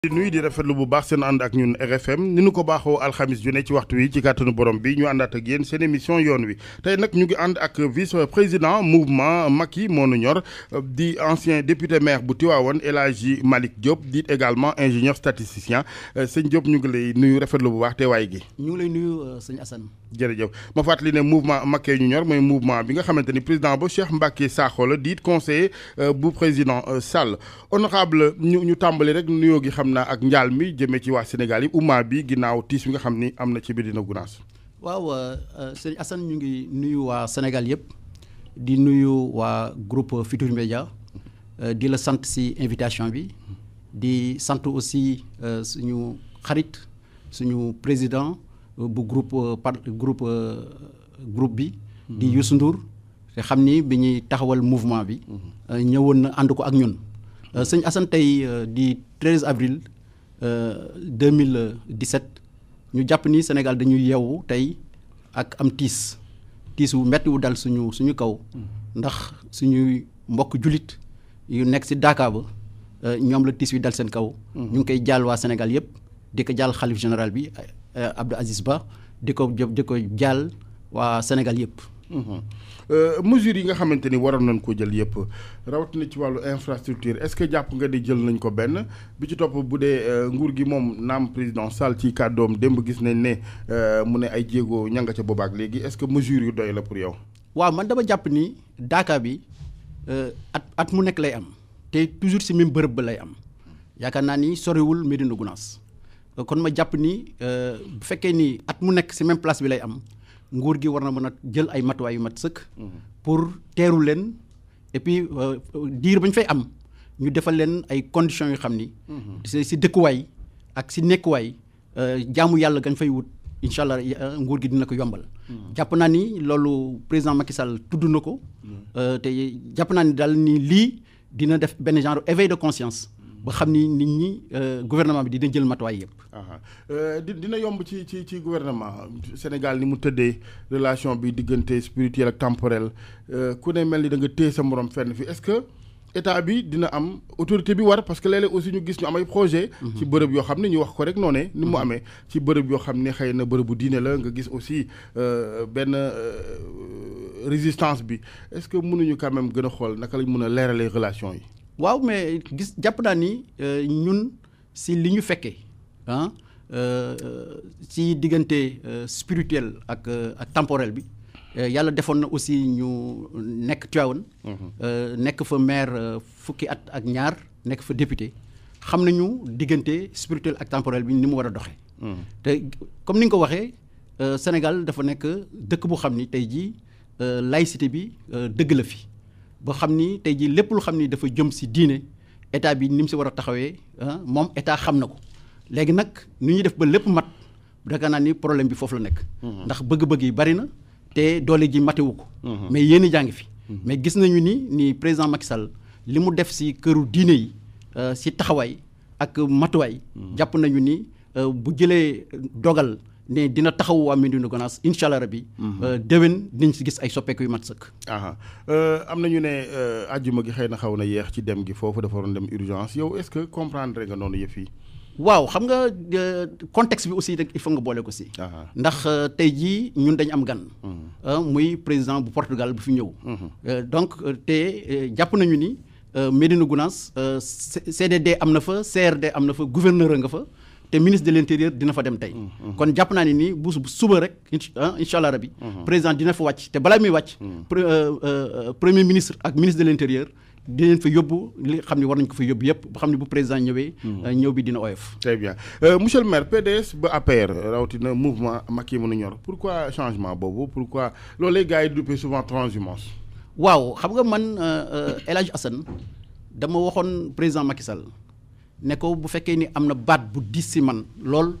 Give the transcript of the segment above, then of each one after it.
di nuyu di rafetlu bu baax seen ànd ak ñun RFM ni nu ko baaxoo alxamis ju ne ci waxtu wi ci kàttanu borom bi ñu àndaat ak yéen seen émission yoon wi tey nag ñu ngi ànd ak vice président mouvement Macky moo nu ñor di ancien député maire bu Tivaouane El Hadji Malick Diop di également ingénieur statisticien sëñ Diop ñu ngi lay nuyu rafetlu bu baax teewaay gi. ñu ngi lay nuyu sëñ Assane. jërëjëf ma fàttali ne mouvement Macky ñu ñor mooy mouvement bi nga xamante ni président ba Cheikh Mbacké Sakho la di conseiller bu président Sall honorable ñu tàmbali rek nuyoo gi xam naa ak njaal mi jëmee ci waa Sénégal yi umma bi ginnaaw tiis bi nga xam ni am na ci Médina Gounass. waaw sëñ Assane ñu ngi nuyu waa Sénégal yëpp di nuyu waa groupe Futurs Médias di la sant si invitation bi di sant aussi suñu xarit suñu président bu groupe bi di Youssou Ndour te xam ni bi ñuy taxawal mouvement bi ñëwoon na ànd ko ak ñun sëñ Assane tey di 13 avril 2017 ñu jàpp ni Sénégal dañuy yeewu tey ak am tiis wu metti wu dal suñu kaw ndax suñuy mbokk jullit yu nekk si Dakar ba ñoom la tiis wi dal seen kaw ñu ngi koy jaal waa Sénégal yëpp di ko jaal xalif général bi Abdou Aziz Ba di ko jaal waa Sénégal yëpp. mesures yi nga xamante ni waroon nañ ko jël yëpp rawatina ci wàllu infrastructure est-ce que jàpp nga di jël nañ ko benn bi ci topp bu dee nguur gi moom naam président Sall ci kàddoom démb gis nañ ne mu ne ay jéego ñanga ca boobaak léegi est-ce que mesures yu doy la pour yow. waaw man dama jàpp ni Dakar bi at mu nekk lay am te toujours si même bërëb ba lay am yaakaar naa ni soriwul Médina Gounass kon ma jàpp ni bu fekkee ni at mu nekk si même place bi lay am. nguur gi war na mën a jël ay matuwaay yu mat sëkk. pour teeru leen et puis diir ba ñu fay am ñu defal leen ay conditions yu xam ni. si dëkkuwaay ak si nekkuwaay jaamu yàlla gañ fay wut incha allah nguur gi dina ko yombal. jàpp naa ni loolu président Macky Sall tudd na ko. te jàpp naa ni daal ni lii dina def benn genre éveil de conscience. ba xam ni nit ñi gouvernement bi dina jël matuwaay yëpp. dina yomb ci gouvernement Sénégal ni mu tëddee relation bi diggante spirituel ak temporel ku ne mel ni da nga téye sa morom fenn fi est-ce que état bi dina am autorité bi war parce que léeg-léeg aussi ñu gis ñu am ay projet ci bërëb yoo xam ne ñu wax ko rek noonu ni mu amee ci bërëb yoo xam ne xëy na bërëbu diine la nga gis aussi benn résistance bi est-ce que mënuñu quand même gën a xool naka lañ mën a leeralee relation yi. waaw mais jàpp naa ni ñun si li ñu fekkee si diggante spirituel ak temporel bi yàlla defoon na aussi ñu nekk Tivaouane nekk fa maire fukki at ak ñaar nekk fa député xam nañu diggante spirituel ak temporel bi ni mu war a doxee. te comme ni nga ko waxee Sénégal dafa nekk dëkk bu xam ni tey jii laïcité bi dëgg la fi. ba xam ni tey jii lépp lu xam ni dafa jëm si diine état bi ni mu si war a taxawee moom état xam na ko léegi nag ni ñuy def ba lépp mat daka naa ni problème bi foofu la nekk. ndax bëgg-bëgg yi bari na te doole ji matewu ko. mais yéen jaa ngi fi. mais gis nañu ni président Macky Sall li mu def si këru diine yi si taxawaay ak matuwaay. jàpp nañu ni bu jëlee dogal. ne dina taxaw waa Médina Gounass incha allah rabi. déwén dinañ si gis ay soppeeku yu mat sëkk. am na ñu ne àjjuma gi xëy na xaw na yéex ci dem gi foofu dafa waroon dem urgence yow est-ce que comprendre nga noonu yëf yi. waaw xam nga contexte bi aussi il faut nga boole ko si. ndax tey jii ñun dañu am gan. muy président bu Portugal bu fi ñëw. donc te jàpp nañu ni Médina Gounass CDD am na fa CRD am na fa gouverneur nga fa. te ministre de l'intérieur dina fa dem tey. kon jàpp naa ne ni bu suba rek incha allah rabi. président dina fa wàcc te balaa muy wàcc. premier ministre ak ministre de l'intérieur dinañ fa yóbbu li xam ne war nañ ko fa yóbbu yëpp ba xam ne bu président ñëwee. ñëw bi dina oyof. très bien monsieur le maire PDS ba APR rawatina mouvement Macky mën a ñor pourquoi changement boobu pourquoi loolu lay gars yi duppee souvent transhumance. waaw xam nga man El Hadj Assane dama waxoon président Macky Sall. ne ko bu fekkee ni am na baat bu diis si man lool.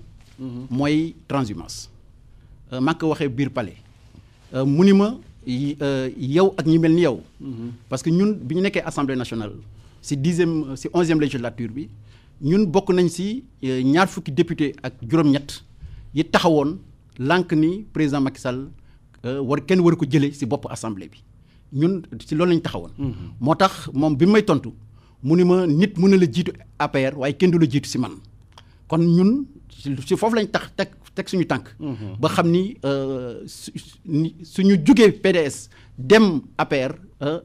mooy transhumance. maa ngi ko waxee biir palais. mu ni ma yow ak ñi mel ni yow. parce que ñun bi ñu nekkee assemblée nationale si 11e législature bi ñun bokk nañ si ñaar fukki député ak juróom-ñett yi taxawoon lànk ni président Macky Sall kenn war ko jëlee si bopp assemblée bi ñun si loolu lañ taxawoon. moo tax moom bi may tontu. mu ni ma nit mun na la jiitu APR waaye kenn du la jiitu si man kon ñun si foofu lañ tax teg suñu tànk. ba xam ni suñu jugee PDS dem APR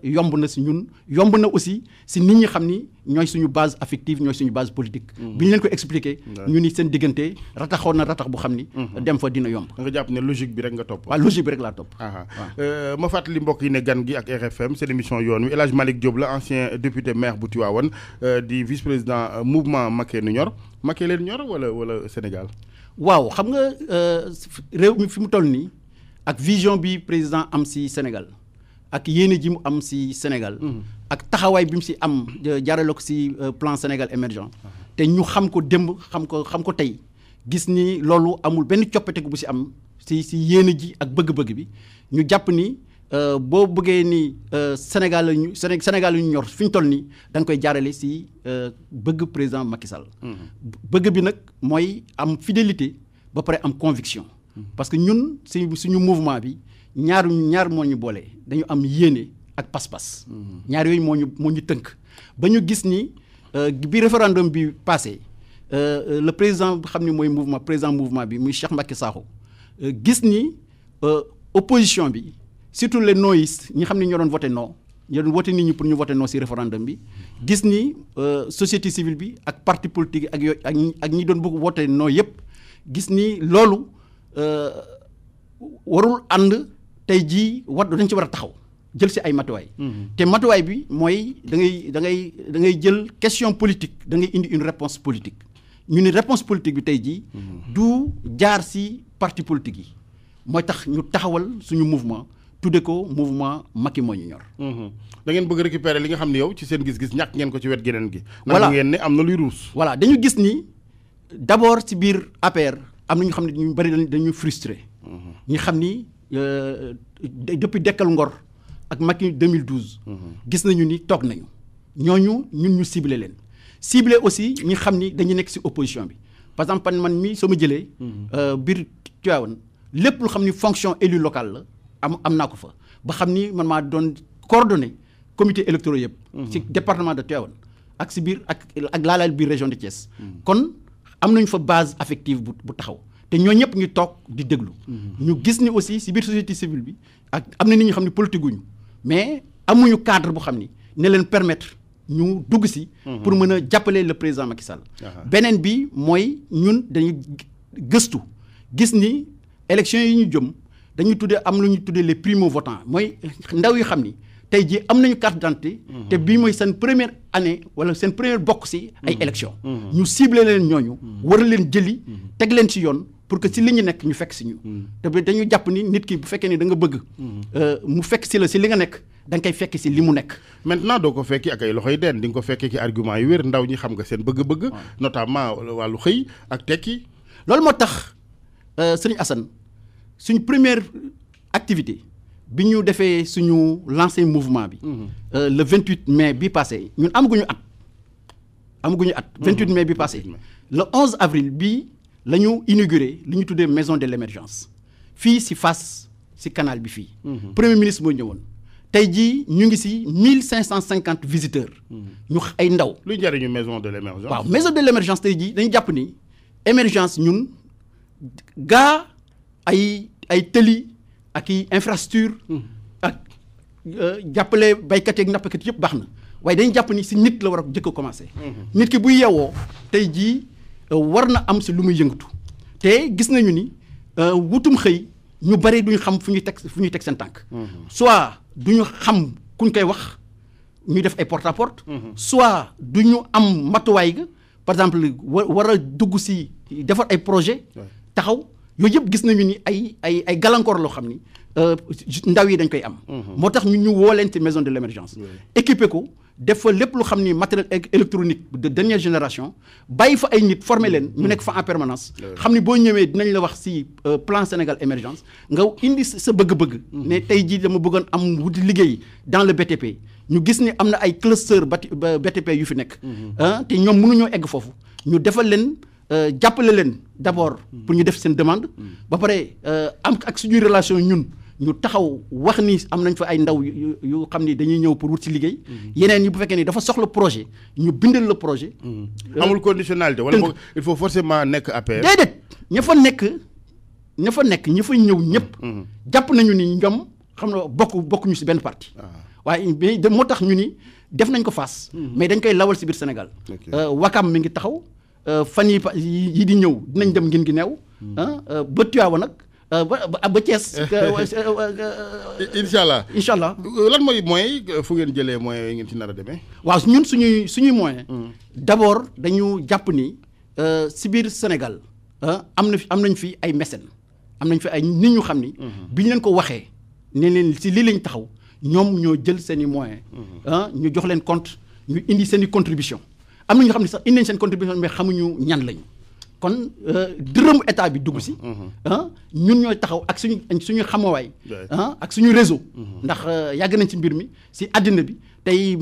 yomb na si ñun yomb na aussi si nit ñi xam ni ñooy suñu base affective ñooy suñu base politique. bi ñu leen ko expliqué. ñu ni seen diggante rataxoon na ratax bu xam ni. dem fa dina yomb. nga jàpp ne logique bi rek nga topp. waaw logique bi rek laa topp. ma fàttali mbokk yi ne gan gi ak RFM seen émission yoon wi El Hadj Malick Diop la ancien député maire bu Tivaouane di vice président mouvement Macky nu ñor Macky leen ñor wala Sénégal. waaw xam nga réew mi fi mu toll nii ak vision bi président am si Sénégal ak yéene ji mu am si Sénégal. ak taxawaay bi mu si am jaarale ko si plan Sénégal émergent. te ñu xam ko démb xam ko tey gis ni loolu amul benn coppeteku bu si am si yéene ji ak bëgg-bëgg bi ñu jàpp ni boo bëggee ni Sénégal la ñu ñor fi ñu toll nii da nga koy jaarale si bëgg président Macky Sall. bëgg bi nag mooy am fidélité ba pare am conviction. parce que ñun suñu mouvement bi ñaar moo ñu boole dañu am yéene ak pas-pas. ñaar yooyu moo ñu tënk ba ñu gis ni bi référendum bi passé le président xam ni mooy président mouvement bi muy Cheikh Mbacké Sakho gis ni opposition bi. surtout les noyistes ñi xam ne ñoo doon voté non ñoo doon voté nit ñi pour ñu voté non ci référendum bi gis ni société civile bi ak parti politique ak yooyu ak ñi doon bëgg voté non yëpp gis ni loolu warul ànd tey jii dañ ci war a taxaw jël ci ay matuwaay. te matuwaay bi mooy da ngay jël question politique da ngay indi une réponse politique ñu ni réponse politique bi tey jii. du jaar ci parti politique yi mooy tax ñu taxawal suñu mouvement. tudde ko mouvement Macky moo ñu ñor. da ngeen bëgg récupérer li nga xam ne yow ci seen gis-gis ñàkk ngeen ko ci wet geneen gi. voilà ngeen ne am na luy ruus. voilà dañu gis ni d'abord ci biir APR am na ñu xam ne ñu bari dañu frustré. ñu xam ni depuis Dekkal Ngor ak Macky 2012. gis nañu ni toog nañu. ñooñu ñun ñu ciblé leen. ciblé aussi ñi xam ni dañu nekk ci opposition bi par exemple man mii soo ma jëlee. biir Tivaouane lépp lu xam ni fonction élu local la. am naa ko fa ba xam ni man maa doon coordonné comité électoral yëpp. ci département de Tivaouane ak si biir ak laalaal biir région de Thiès. kon am nañu fa base affective bu taxaw te ñoo ñëpp ñu toog di déglu. ñu gis ni aussi si biir société civile bi ak am na nit ñi xam ne politique guñu mais amuñu cadre bu xam ni ne leen permettre ñu dugg si. pour mën a jàppale le président Macky Sall. beneen bi mooy ñun dañuy gëstu gis ni élection yi ñu jëm. dañuy tuddee am lu ñuy tuddee les primo votants mooy ndaw yi xam ni tey jii am nañu carte d'identité te bii mooy seen première année wala seen première bokk ci ay élections. ñu ciblé leen ñooñu. war leen jëli teg leen ci yoon pour que ci li ñu nekk ñu fekk ci ñu. te dañu jàpp ni nit ki bu fekkee ni da nga bëgg. mu fekk ci la ci li nga nekk da nga koy fekk ci li mu nekk. maintenant doo ko fekki ak ay loxoy den di nga ko fekkee ci argument yu wér ndaw ñi xam nga seen bëgg-bëgg. notamment wàllu xëy ak tekki. loolu moo tax Serigne Assane. suñ première activité bi ñu defee suñu lancé mouvement bi. le 28 mai bi passé ñun amaguñu at. 28 mai bi passé. le 11 avril bi la ñu inauguré li ñu tuddee maison de l'émergence fii ci Fass ci canal bi fii. premier ministre moo ñëwoon. tey jii ñu ngi ci 1550 visiteurs. ñu ay ndaw. luy njëriñu maison de l'émergence. waaw maison de l'émergence tey jii dañu jàpp ni émergence ñun gaa. ay tëli ak i infrastructure ak jàppale baykat yeeg nappkat yëpp baax na waaye dañu jàpp ni si nit la war a jëkk a commencé. nit ki buy yeewoo tey jii war na am si lu muy yëngatu te gis nañu ni wutum xëy ñu bari duñu xam fu ñuy teg seen tànk. soit duñu xam kuñ koy wax ñuy def ay porte à porte. soit duñu am matuwaay ga par exemple war a dugg si defar ay projet taxaw. yooyu yëpp gis nañu ni ay gàllankoor loo xam ni ndaw yi dañ koy am. moo tax ñu woo leen ci maison de l'émergence. équipé ko def fa lépp lu xam ni matériel électronique de dernière génération bàyyi fa ay nit former leen. ñu nekk fa en permanence. xam ni boo ñëwee dinañ la wax ci plan Sénégal émergence nga indi sa bëgg-bëgg. ne tey jii dama bëggoon am wuti liggéey dans le BTP. ñu gis ni am na ay cluster BTP yu fi nekk. te ñoom mënuñoo egg foofu ñu defal leen. jàppale leen d'abord pour ñu def seen demande ba pare am ak suñuy relation ñun ñu taxaw wax ni am nañ fa ay ndaw yu xam ni dañuy ñëw pour wut ci liggéey. yeneen yi bu fekkee ni dafa soxla projet ñu bindal le projet. amul conditionnalité wala il faut forcément nekk APR. déedéet ña fa nekk ñi fa ñëw ñëpp. jàpp nañu ni ñoom xam nga bokkuñu ci benn parti. waaye moo tax ñu ni def nañ ko Fass. mais dañ koy lawal ci biir Sénégal. Wakam mi ngi taxaw fan yi di ñëw dinañ dem ngin gi neew. ba Tivaouane nag. ba Thiès. incha allah. lan mooy moyens fu ngeen jëlee moyens yi ngeen ci nar a demee. waaw ñun suñuy moyens. d'abord dañu jàpp ni si biir Sénégal am nañ fi ay mécènes am nañ fi ay nit ñu xam ni. bi ñu leen ko waxee ne leen si lii lañ taxaw ñoom ñoo jël seen i moyens. ñu jox leen compte ñu indi seen i contribution am na ñu xam ne sax indi nañ seen contribution mais xamuñu ñan lañu. kon dërëmu état bi dugg si. ñun ñooy taxaw ak suñu xamawaay. ak suñu réseau. ndax yàgg nañ ci mbir mi si àddina bi tey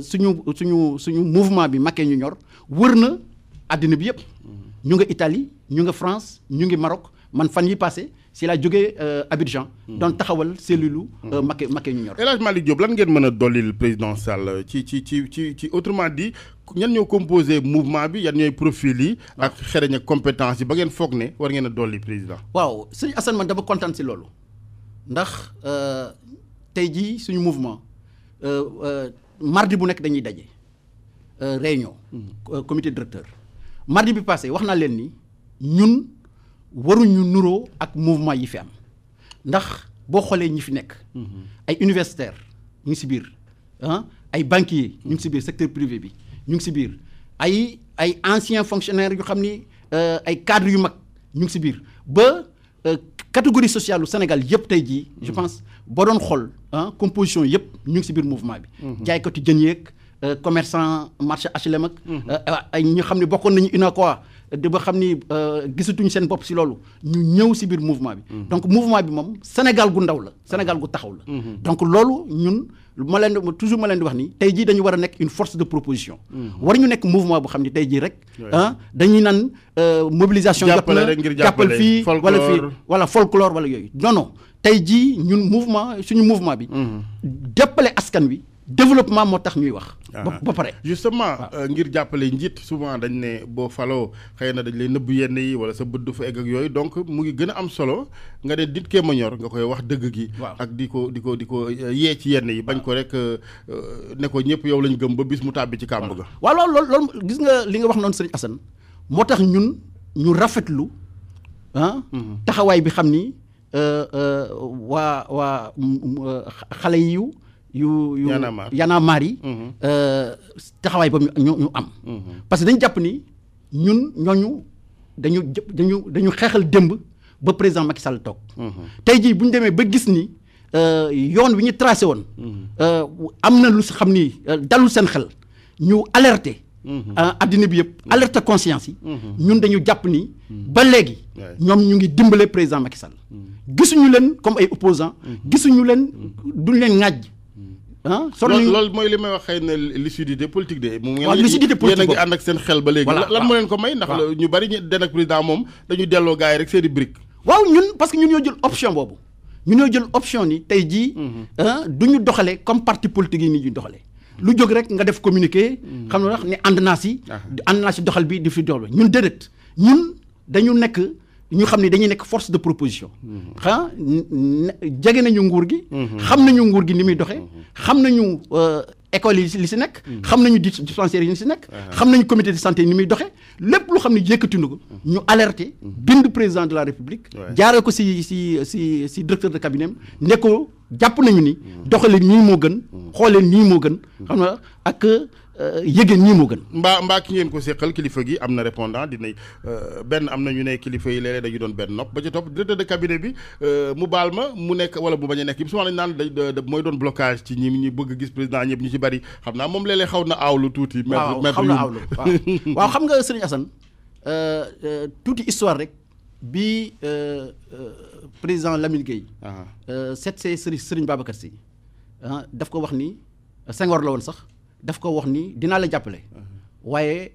suñu mouvement bi Macky ñu ñor wër na àddina bi yëpp. ñu nga Italie ñu nga France ñu ngi Maroc man fan yi passé si laa jógee Abidjan. doon taxawal cellule Macky ñu ñor. El Hadj Malick Diop lan ngeen mën a dollil président Sall ci autrement dit. ñan ñoo composé mouvement bi yan ñooy profil yi. ak xereñ ak compétence yi ba ngeen foog ne war ngeen a dolli président. waaw sëñ Assane man dama kontaan si loolu ndax tey jii suñu mouvement mardi bu nekk dañuy daje réunion. comité directeur mardi bi passé wax naa leen ni ñun waruñu nuroo ak mouvement yi fi am ndax boo xoolee ñi fi nekk. ay universitaires ñu ngi si biir ay banquiers ñu ngi si biir secteur privé bi. ñu ngi si biir ay anciens fonctionnaires yu xam ni ay cadres yu mag ñu ngi si biir ba catégorie sociale u Sénégal yëpp tey jii. je pense boo doon xool composition yëpp ñu ngi si biir mouvement bi. jaaykatu jën yeeg commerçant marché HLM ak. ay ñu xam ne bokkoon nañu UNACOIS ba xam ni gisatuñu seen bopp si loolu ñu ñëw si biir mouvement bi. donc mouvement bi moom Sénégal gu ndaw la Sénégal gu taxaw la. donc loolu ñun. ma leen di wax ni tey jii dañu war a nekk une force de proposition. war ñu nekk mouvement bu xam ni tey jii rek. dañuy naan mobilisation. jàppal fii wala fii wala folklore wala yooyu. non tey jii ñun suñu mouvement bi. jàppale askan wi développement moo tax ñuy wax. ba pare justement ngir jàppale njiit souvent dañ ne boo faloo xëy na dañ lay nëbb yenn yi wala sa bët du fa egg ak yooyu donc mu ngi gën a am solo nga ne dit kee ma ñor nga koy wax dëgg gi. ak di ko yee ci yenn yi bañ ko rek ne ko ñëpp yow lañ gëm ba bis mu tàbbi ci kàmb ga. waaw loolu gis nga li nga wax noonu sëriñ Assane moo tax ñun ñu rafetlu taxawaay bi xam ni waa xale yu Y'en-a-marre yi taxawaay boobu ñu am. parce que dañu jàpp ni ñun ñooñu dañu xeexal démb ba président Macky Sall toog. tey jii bu ñu demee ba gis ni yoon wi ñu tracé woon. am na lu si xam ni dalul seen xel ñu alerté. addina bi yëpp alerte conscience yi. ñun dañu jàpp ni ba léegi. ñoom ñu ngi dimbale président Macky Sall. gisuñu leen comme ay opposants gisuñu leen duñ leen ŋàjj. loolu mooy li may wax xëy na lucidité politique de. waaw lucidité politique yéen a ngi ànd ak seen xel ba léegi. lan moo leen ko may ndax ñu bari ñu den ak président moom dañu delloo gars yi rek seen i briques. waaw ñun parce que ñun ñoo jël option boobu ñun ñoo jël option ni tey jii. du ñu doxalee comme parti politique yi ni ñu doxalee. lu jóg rek nga def communiqué. xam nga wax ne ànd naa si doxal bi di fi doxal ñun déedéet ñun dañu nekk. ñu xam ne dañuy nekk force de proposition. jege nañu nguur gi. xam nañu nguur gi ni muy doxee. xam nañu école yi li si nekk. xam nañu dispensaires yi li si nekk. xam nañu comité de santé ni muy doxee lépp lu xam ne yëkkati na ko ñu alerté bind président de la république. jaaree ko si directeur de cabinet ne ko jàpp nañu ni. doxalee nii moo gën. xoolee nii moo gën. xam nga ak. yëgeen ñii moo gën. mbaa ki ngeen ko seqal kilifa gi am na répondant dinay benn am na ñu ne kilifa yi léeg-léeg dañu doon benn nopp ba ca topp directeur de cabinet bi mu baal ma mu nekk wala mu bañ a nekk yi souvent dañu naan mooy doon blocage ci ñi bëgg gis président ñëpp ñu ci bari xam naa moom léeg-léeg xaw na aawlu tuuti. waaw xam na aawlu waaw xam nga sëriñ Assane tuuti histoire rek bi président Lamine Gueye. seet see sëriñ Babacar Sy daf ko wax ni Senghor la woon sax. daf ko wax ni dinaa la jàppale waaye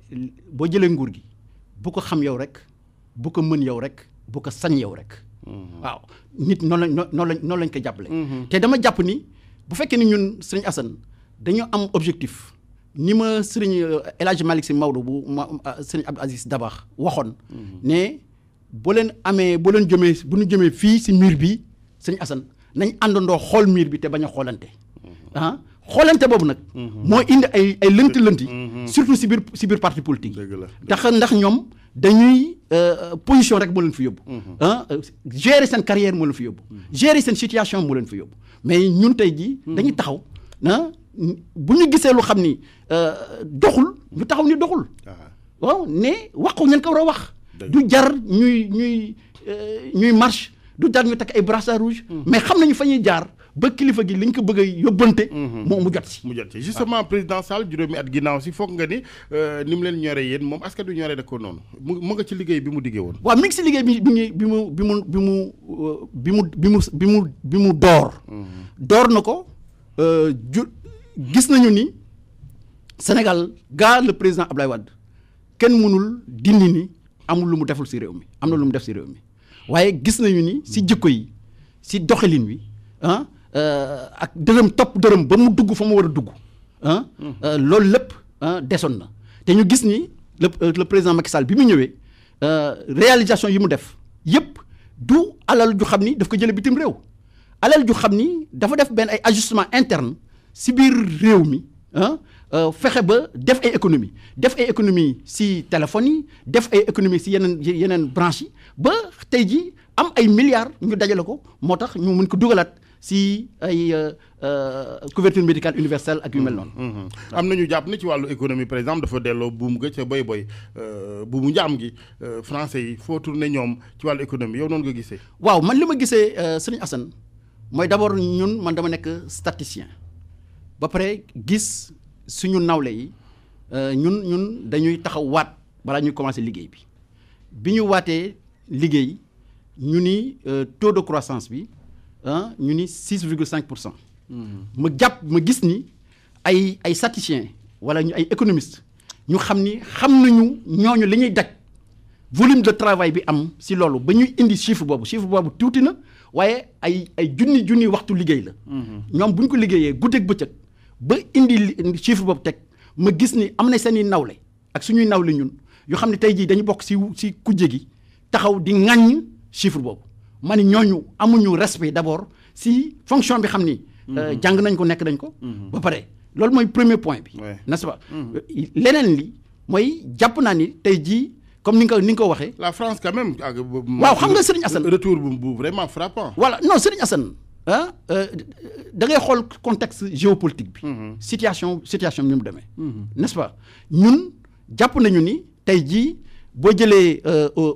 boo jëlee nguur gi bu ko xam yow rek bu ko mën yow rek bu ko sañ yow rek waaw nit noonu lañ ko jàppale. te dama jàpp ni bu fekkee ni ñun sëriñ Assane dañu am objectif ni ma sëriñ El Hadj Malick Sy Maodo bu sëriñ Abdou Aziz Dabakh waxoon ne boo leen jëmee fii si mur bi sëriñ Assane nañ àndandoo xool mur bi te bañ a xoolante xoolante boobu nag moo indi ay lënt-lënti surtout si biir parti politique yi ndax ñoom dañuy position rek moo leen fi yóbbu gérer seen carrière moo leen fi yóbbu gérer seen situation moo leen fi yóbbu mais ñun tey jii dañuy taxaw bu ñu gisee lu xam ni doxul ñu taxaw ni doxul waaw ne wax ko ngeen ko war a wax du jar ñuy marche du jar ñu takk ay brassard rouge mais xam nañu fa ñuy jaar ba kilifa gi li ñu ko bëgg a yóbbante moo mu jot si justement président Sall juróomi at ginnaaw si foog nga ni ni mu leen ñoree yéen moom askan wi ñoree da ko noonu mu nga ci liggéey bi mu diggee woon waaw mi ngi si liggéey bi mu door na ko gis nañu ni Sénégal gaa le président Abdoulaye Wade kenn mënul dindi ni amul lu mu deful si réew mi am na lu mu def si réew mi waaye gis nañu ni si jikko yi si doxalin wi ak topp dërëm ba mu dugg fa mu war a dugg loolu lépp desoon na te ñu gis ni le président Macky Sall bi mu ñëwee réalisation yi mu def yëpp du alal ju xam ni daf ko jële bitim réew alal ju xam ni dafa def benn ay ajustement interne si biir réew mi fexe ba def ay économie si téléphone yi def ay économie si yeneen branche yi ba tey ji am ay milliards ñu dajale ko moo tax ñu mën ko dugalaat si ay couverture médicale universelle ak yu mel noonu. am na ñu jàpp ne ci wàllu économie par exemple dafa delloo buum ga ca boy buumu njaam gi français yi foo tourné ñoom ci wàllu économie yow noonu nga gisee. waaw man li ma gisee sëriñ Assane mooy d'abord man dama nekk statisticien ba pare gis suñu nawle yi ñun dañuy taxaw waat balaa ñuy commencer liggéey bi ñu waatee liggéey ñu ni taux de croissance bi ñu ni 6,5%. ma gis ni ay statisticiens wala ñu ay économistes ñu xam nañu ñooñu li ñuy daj volume de travail bi am si loolu ba ñuy indi chiffre boobu tuuti na waaye ay junni waxtu liggéey la. ñoom bu ñu ko liggéeyee guddeeg bëccëg ba indi chiffre boobu teg ma gis ni am na seeni nawle ak suñuy nawle ñun yoo xam ne tey jii dañu bokk si kujje gi taxaw di ŋàññ chiffre boobu ma ni ñooñu amuñu respect d'abord si fonction bi xam ni. jàng nañ ko nekk nañ ko. ba pare loolu mooy premier point bi. n'est-ce pas. leneen li mooy jàpp naa ni tey jii comme ni nga ko waxee. la France quand même. waaw xam nga Serigne Assane retour bu vraiment frappant. voilà non Serigne Assane da ngay xool contexte géopolitique bi. situation bi ni mu demee. n'est-ce pas ñun jàpp nañu ni tey jii boo jëlee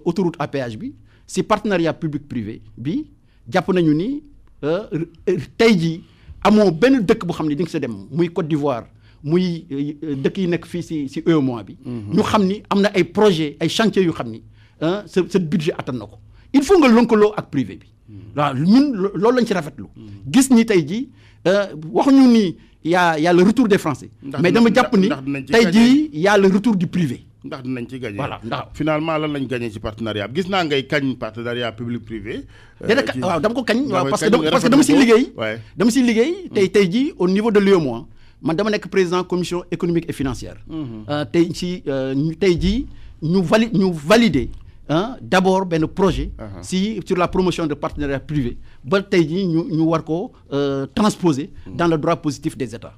autoroute à péage bi si partenariat public privé bi jàpp nañu ni tey jii amoo benn dëkk bu xam ne di nga sa dem muy Côte d'Ivoire muy dëkk yi nekk fii si UEMOA bi. ñu xam ni am na ay projets ay chantiers yu xam ni sa budget attan na ko il faut nga lëkkaloo ak privé bi. waaw ñun loolu lañ ci rafetlu. gis ni tey jii waxuñu ni y a le retour des Français. mais dama jàpp ni tey jii y a le retour du privé. ndax dinañ ci gagné. voilà ndax finalement lan lañ gagné ci partenariat bi gis naa ngay kañ partenariat public privé. waaw dama ko kañ. waaw parce que dama siy liggéey. dama siy liggéey tey jii au niveau de l'UEMOA man dama nekk président commission économique et financière. tey jii ñu valider d'abord benn projet. sur la promotion de partenariat privé ba tey jii ñu war ko transposer dans le droit positif des États.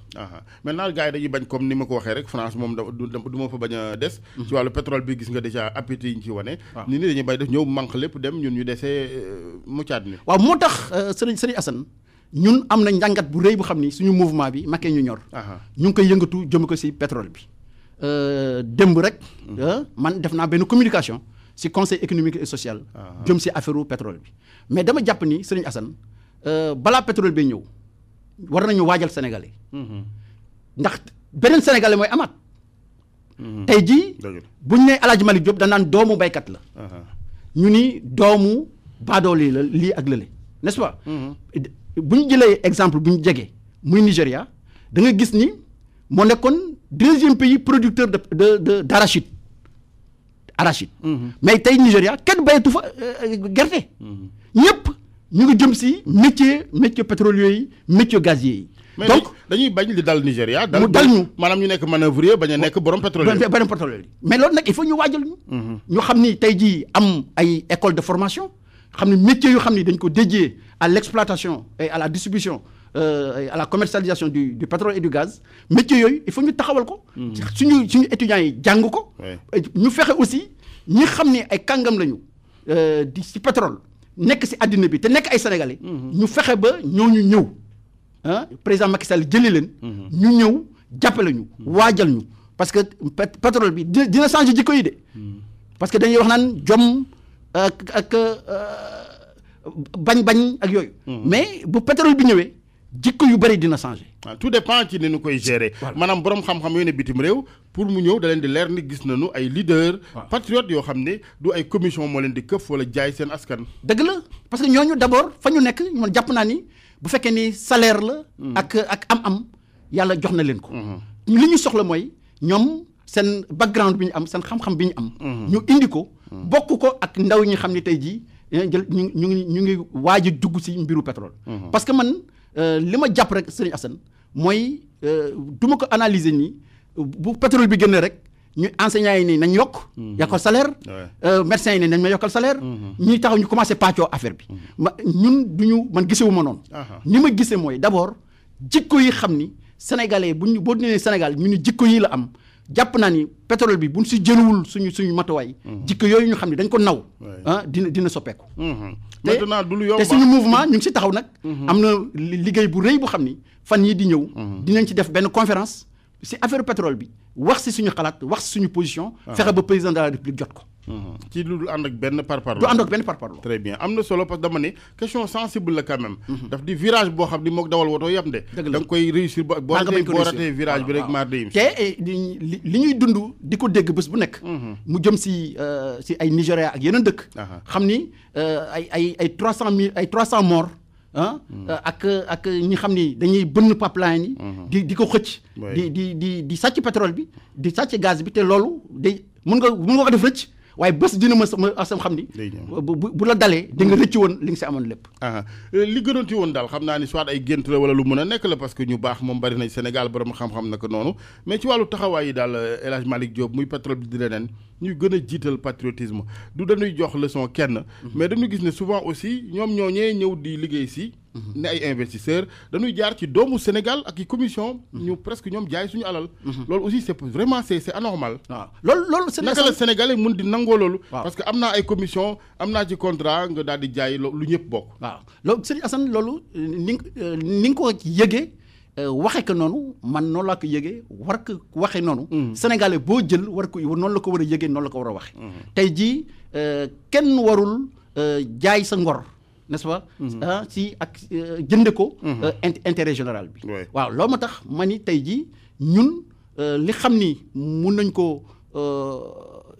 maintenant gars yi dañuy bañ comme ni ma ko waxee rek France moom du ma fa bañ a des. ci wàllu pétrole bi gis nga déjà appétit yi ñu ci wane. nit ñi dañuy bay def ñëw manque lépp dem ñun ñu desee muccaat ni. waaw moo tax Serigne Assane ñun am na njàngat bu rëy bu xam ni suñu mouvement bi makkee ñu ñor. ñu ngi koy yëngatu jëm ko ci pétrole bi. démb rek. man def naa benn communication. ci conseil économique et social. jëm ci affaire pétrole bi mais dama jàpp ni Serigne Assane balaa pétrole bi ñëw war nañu waajal sénégalais. ndax beneen sénégalais mooy amaat. tey jii bu ñu nee El Hadj Malick Diop da naan doomu baykat la. ñu ni doomu baadoole la lii ak lële n'est-ce pas. bu ñu jëlee exemple bu ñu jege muy Nigéria da nga gis ni moo nekkoon 2e pays producteur d'arachide. arachide. mais tey Nigéria kenn bayatu fa gerte. ñëpp ñu ngi jëm si métier pétrolier yi métier gazier yi. mais donc dañuy bañ li dal Nigéria. mu dal ñu maanaam ñu nekk manœuvrier bañ a nekk borom pétrolier. borom pétrolier yi mais loolu nag il faut ñu waajal ñu. ñu xam ni tey jii am ay école de formation xam ni métier yoo xam ni dañ ko dédié à l'exploitation et à la distribution à la commercialisation du pétrole et du gaz métier yooyu il faut ñu taxawal ko. suñu étudiants yi jàng ko. ñu fexe aussi ñi xam ni ay kàngam lañu di si pétrole nekk si àddina bi te nekk ay sénégalais. ñu fexe ba ñooñu ñëw. président Macky Sall jëlee leen. ñu ñëw jàppale ñu. waajal ñu parce que pétrole bi dina changer jikko yi de. parce que dañuy wax naan jom ak bañ ak yooyu. mais bu pétrole bi ñëwee jikko yu bëri dina changer. tout dépend ci ni ñu koy gérer. maanaam borom xam-xam yooyu ne bitim réew pour mu ñëw da leen di leer ni gis nañu ay leaders. patriotes yoo xam ne du ay commission moo leen di këf wala jaay seen askan. dëgg la parce que ñooñu d'abord fa ñu nekk man jàpp naa ni. bu fekkee ni salaire la. ak am-am yàlla jox na leen ko. li ñu soxla mooy ñoom seen background bi ñu am seen xam-xam bi ñu am. ñu indi ko. bokk ko ak ndaw ñi xam ni tey jii ñu ngi waaj a dugg ci mbiru pétrole. parce que man li ma jàpp rek Serigne Assane mooy du ma ko analyser nii bu pétrole bi génnee rek ñu enseignants yi nii nañ yokkal salaire. médecins yi nii nañ ma yokkal salaire. ñi taxaw ñu commencé pàccoo affaire bi. man gisewu ma noonu. ni ma gisee mooy d'abord jikko yi xam ni sénégalais boo nee Sénégal ñu ni jikko yi la am jàpp naa ni pétrole bi buñ si jëluwul suñu matuwaay. jikko yooyu ñu xam ni dañ ko naw. dina soppeeku. maintenant du lu yomb te suñu mouvement ñu ngi si taxaw nag. am na liggéey bu rëy bu xam ni fan yii di ñëw. dinañ ci def benn conférence si affaire pétrole bi wax si suñu xalaat wax si suñu position. fexe ba président de la république jot ko. ci lu ànd ak benn parparloo. du ànd ak benn parparloo. très bien am na solo parce que dama ne question sensible la quand même. daf di virage boo xam ni moog dawal woto yam de. dëgg la da nga koy réussir boo ratee virage bi rek maar de. te li ñuy dund di ko dégg bés bu nekk. mu jëm si ay Nigéria ak yeneen dëkk. xam ni ay 300 morts. ak ñi xam ni dañuy bënn pipeline yi. di ko xëcc. di sàcc pétrole bi di sàcc gaz bi te loolu day mun nga ko def rëcc waaye bés dina ma asam xam ni. bu la dalee di nga rëcc woon li nga si amoon lépp. li gënoon ci woon daal xam naa ni soit ay gént la wala lu mën a nekk la parce que ñu baax moom bari nañ Sénégal borom xam-xam naka noonu mais ci wàllu taxawaay yi daal El Hadj Malick Diop muy pétrole bi di leneen ñuy gën a jiital patriotisme du dañuy jox leçon kenn. mais dañu gis ne souvent aussi ñoom ñooñee ñëw di liggéey si. ne ay investisseurs dañuy jaar ci doomu Sénégal ak i commission. ñu presque ñoom jaay suñu alal. loolu aussi c'est vraiment c'est anormal. waaw loolu naka la Sénégalais mun di nangoo loolu. parce que am naa ay commission am naa ci contrat nga daal di jaay lu ñëpp bokk. waaw loolu Serigne Assane loolu ni nga ko yëgee waxee ko noonu man noonu laa ko yëgee war ko waxee noonu. Sénégalais boo jël noonu la ko war a yëgee noonu la ko war a waxee. tey jii kenn warul jaay sa ngor. n'est-ce pas si ak jënde ko intérêt général bi. waaw loolu ma tax ma ni tey jii ñun li xam ni mun nañ ko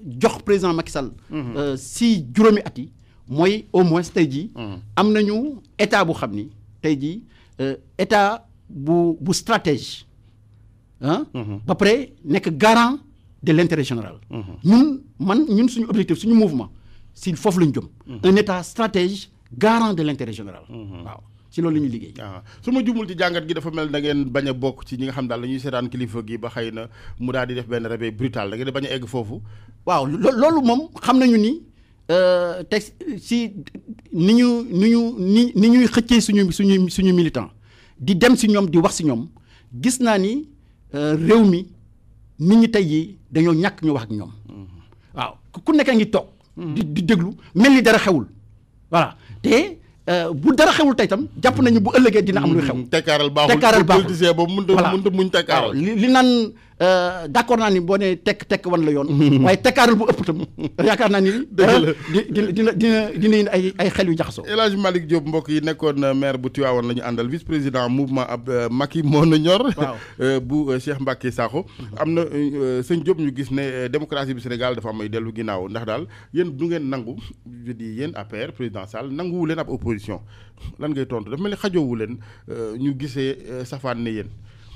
jox président Macky Sall. si juróomi at yi mooy au moins tey jii. am nañu état bu xam ni tey jii état bu stratège ba pare nekk garant de l'intérêt général. ñun suñu objectif suñu mouvement si foofu lañu jëm. un état stratège. garant de l'intérêt général. waaw ci loolu la ñuy liggéey. su ma jumul ci jàngat gi dafa mel da ngeen bañ a bokk ci ñi nga xam daal dañuy seetaan kilifa gi ba xëy na mu daal di def benn réveil brutal da ngeen di bañ a egg foofu. waaw loolu moom xam nañu ni te si ni ñuy xëccee suñu militant di dem si ñoom di wax si ñoom gis naa ni réew mi nit ñi tey jii dañoo ñàkk ñu wax ak ñoom. waaw ku nekk a ngi toog. di déglu mel ni dara xewul. voilà te bu dara xewul tey tam jàpp nañu bu ëllëgee dina am luy xew. tekkaaral baaxul politicien boobu mënut a muñ tekkaaral. li naan d'accord naa ni boo nee tekk wan la yoon. waaye tekkaaral bu ëpp tam yaakaar naa ni. dina ay xel yu jaxasoo. El Hadj Malick Diop mbokk yi nekkoon maire bu Tivaouane la ñu àndal vice président mouvement ab Macky moo na ñor. bu Cheikh Mbacké Sakho. am na sëñ Diop ñu gis ne démocratie bi Sénégal dafa am ay dellu ginnaaw ndax daal yéen du ngeen nangu je dis yéen APR président Sall nanguwu leen ab opposition lan ngay tontu dafa mel ni xajoowu leen ñu gisee safaan ne yéen.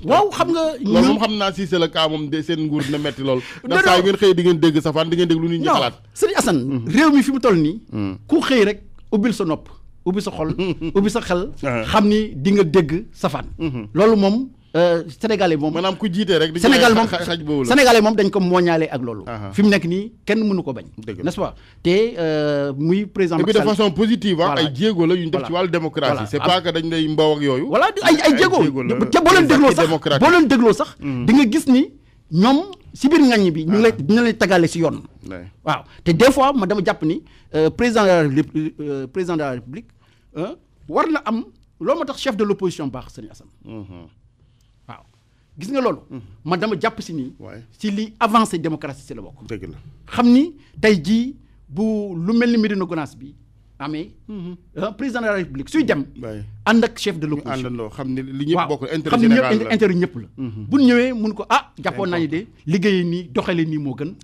waaw xam nga. loolu moom xam naa si c'est le cas moom de seen nguur dina metti lool. ndax saa yu ngeen xëy di ngeen dégg safaan di ngeen dégg lu nit ñi xalaat. Serigne Assane. réew mi fi mu toll nii. ku xëy rek ubbil sa nopp ubbi sa xol ubbi sa xel. xam ni di nga dégg safaan. loolu moom. Sénégalais moom maanaam ku jiite rek. Sénégal moom xaj boobu la Sénégalais moom dañ ko mooñaale ak loolu. fi mu nekk nii kenn mënu ko bañ. n'est-ce pas te muy président Macky Sall. Et puis de façon positive voilà ay jéego la yu ñu def ci wàllu démocratie. c'est pas que dañ lay mbaw ak yooyu. voilà ay jéego te boo leen dégloo sax boo leen dégloo sax. di nga gis ni ñoom si biir ngañ bi. ñu ngi lay tagaale si yoon. waaw te des fois ma dama jàpp ni président de la République war na am loolu moo tax chef de l'opposition baax Serigne Assane. waaw gis nga loolu. man dama jàpp si nii. ci li avancé démocratie ci la bokk. dëgg la xam ni tey jii bu lu mel ni Médina Gounass bi amee. président de la République suy dem. ànd ak chef de l'opposition. àndandoo xam ni li ñëpp bokk intérêt xam général ni la intérêt ñëpp la. bu ñu ñëwee mun ko jàppoon naa ni de liggéeyee nii doxalee nii moo gën.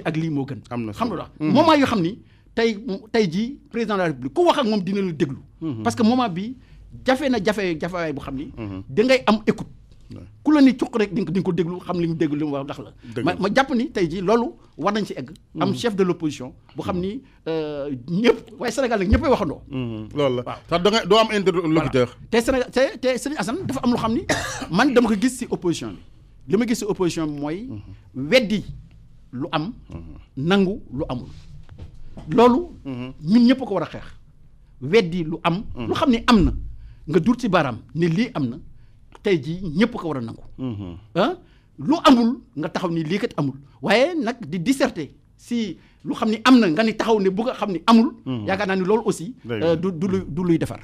ak lii moo gën. am na xam nga moment yoo xam ni tey jii président de la République ku wax ak moom dina la déglu. parce que moment bi jafewaay bu xam ni. da ngay am écoute. ku la ni cuq rek di nga ko déglu xam li mu déglu li mu wax ndax la. ma jàpp ni tey jii loolu war nañ ci egg. am chef de l'opposition bu xam ni ñëpp waaye Sénégal nag ñëppay waxandoo. loolu la waaw sax da nga doo am interlocuteur. te Sénégal te Serigne Assane dafa am lu xam ni man dama ko gis ci opposition bi li ma gis ci opposition bi mooy weddi lu am. nangu lu amul. loolu. ñun ñëpp ko war a xeex. weddi lu am. lu xam ni am na nga dur ci baaraam ne lii am na. tey jii ñëpp ko war a nangu. lu amul nga taxaw ni lii kat amul waaye nag di disserter si lu xam ni am na nga ni taxaw ne bu nga xam ni amul. yaakaar naa ni loolu aussi. du luy defar.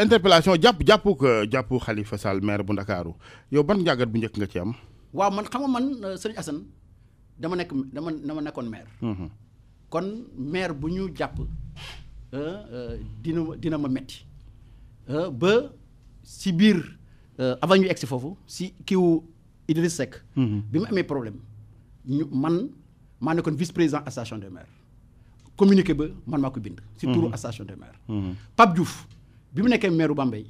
interpellation jàppu Khalifa Sall maire bu Ndakaaru yow ban njàngat bu njëkk nga ci am. waaw man xam nga man Serigne Assane dama nekkoon maire. kon maire bu ñu jàpp dina ma metti ba si biir. avant ñu egsi foofu si kiiwu Idriss Seck. bi mu amee problème maa nekkoon vice-président association des maires communiqué ba man maa ko bind. si turu association des maires. Pape Diouf bi mu nekkee maire Bambey.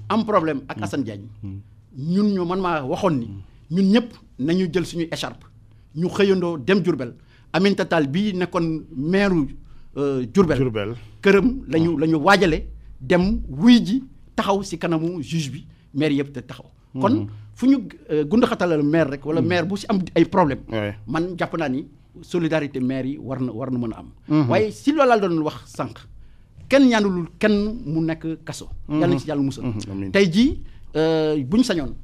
am problème ak Assane Diagne. man maa waxoon ni ñun ñëpp nañu jël suñuy écharpe ñu xëyandoo dem Diourbel Aminata Tall bii nekkoon maire Diourbel. këram lañu waajale dem wuy ji taxaw si kanamu juge bi. maire yëpp te taxaw. kon fu ñu gundaxatalal maire rek wala maire bu si am ay problème man jàpp naa ni solidarité maire yi war na mën a am. waaye si loolu laa doon wax sànq kenn ñaanulul kenn mu nekk kaso. yàlla na ci yàlla musal. tey jii bu ñu sañoon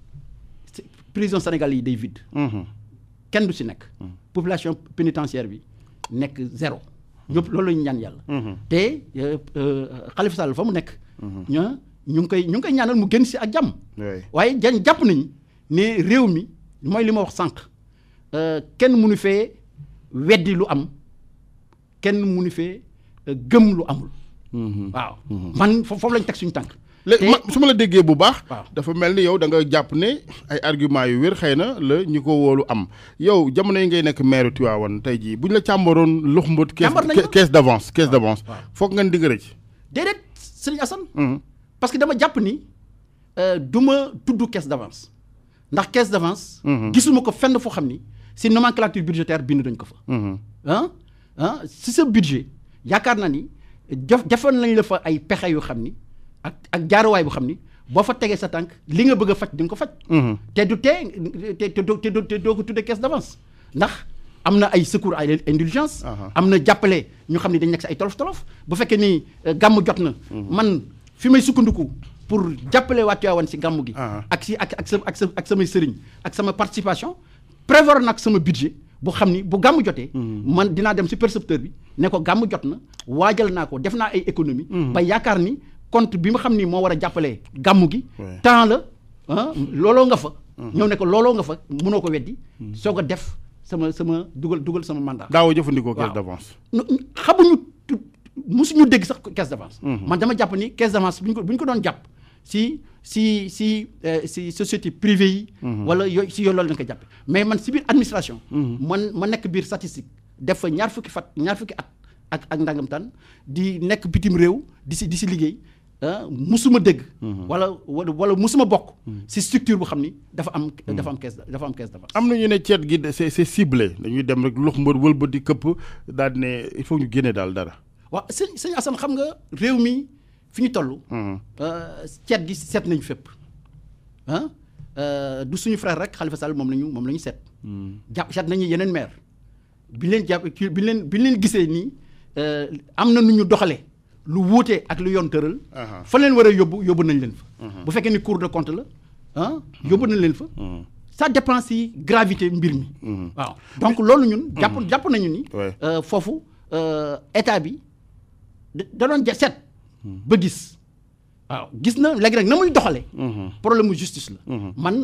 prison Sénégal yi day vide. kenn du si nekk. population pénitentiaire bi nekk zéro. ñëpp loolu la ñu ñaan yàlla. te Khalifa Sall fa mu nekk. ñu ngi koy ñaanal mu génn si ak jàmm. waaye jàpp nañu ne réew mi mooy li ma wax sànq kenn mënu fee weddi lu am kenn mënu fee gëm lu amul. waaw man foofu lañ teg suñu tànk. léegi su ma la déggee bu baax. waaw dafa mel ni yow da nga jàpp ne ay argument yu wér xëy na la ñu ko wóolu am yow jamono yi ngay nekk maire Tivaouane tey jii bu ñu la càmbaroon lux mbët. caisse d'avance foog ngeen digg rëcc. déedéet Serigne Assane. parce que dama jàpp ni du ma tudd caisse d'avance ndax caisse d'avance. gisuma ko fenn foo xam ni si nomenclature budgétaire bind dañ ko fa. si sa budget yaakaar naa ni defoon nañ la fa ay pexe yoo xam ni ak jaaruwaay boo xam ni boo fa tegee sa tànk li nga bëgg a faj di nga ko faj. te du te doo ko tuddee caisse d'avance ndax am na ay secours à indulgence. am na jàppale ñu xam ni dañ nekk si ay tolof bu fekkee ni gàmm jot na. man fi may sukkandiku pour jàppale waa Tivaouane si gàmmu gi. ak samay sëriñ ak sama participation prévoir nag sama budget bu xam ni bu gàmmu jotee. man dinaa dem si percepteur bi ne ko gàmmu jot na waajal naa ko def naa ay économie ba yaakaar ni compte bi ma xam ni moo war a jàppale gàmmu gi. temps la looloo nga fa. ñëw ne ko looloo nga fa mënoo ko weddi. soog a def sama dugal sama mandat. daawoo jëfandikoo caisse d'avance. xamuñu musuñu dégg sax caisse d'avance. man dama jàpp ni caisse d'avance bu ñu ko doon jàpp si société privée yi. wala yooyu si yooyu loolu lañ ko jàppe mais man si biir administration. ma nekk biir statistique def fa ñaar fukki at ak ndàngamtaan di nekk bitim réew di si liggéey musuma dégg. wala musuma bokk. si structure bu xam ni dafa am caisse d'avance. am na ñu ne ceet gi c'est ciblé dañuy dem rek lox mbër wëlbati këpp daal di ne il faut ñu génne daal dara. waaw sëñ Assane xam nga réew mi fi ñu toll. ceet gi seet nañu fépp du suñu frère rek Khalifa Sall moom la ñu seet. seet nañu yeneen maire bi leen jàpp bi leen gisee nii am na nu ñu doxalee lu wuute ak lu yoon tëral. fa leen war a yóbbu nañ leen fa. bu fekkee ni cour de compte la yóbbu nañ leen fa. ça dépend si gravité mbir mi. waaw donc loolu ñun. jàpp nañu ni. foofu état bi da doon seet ba gis. waaw gis na léegi nag na muy doxalee. problème mu justice la. man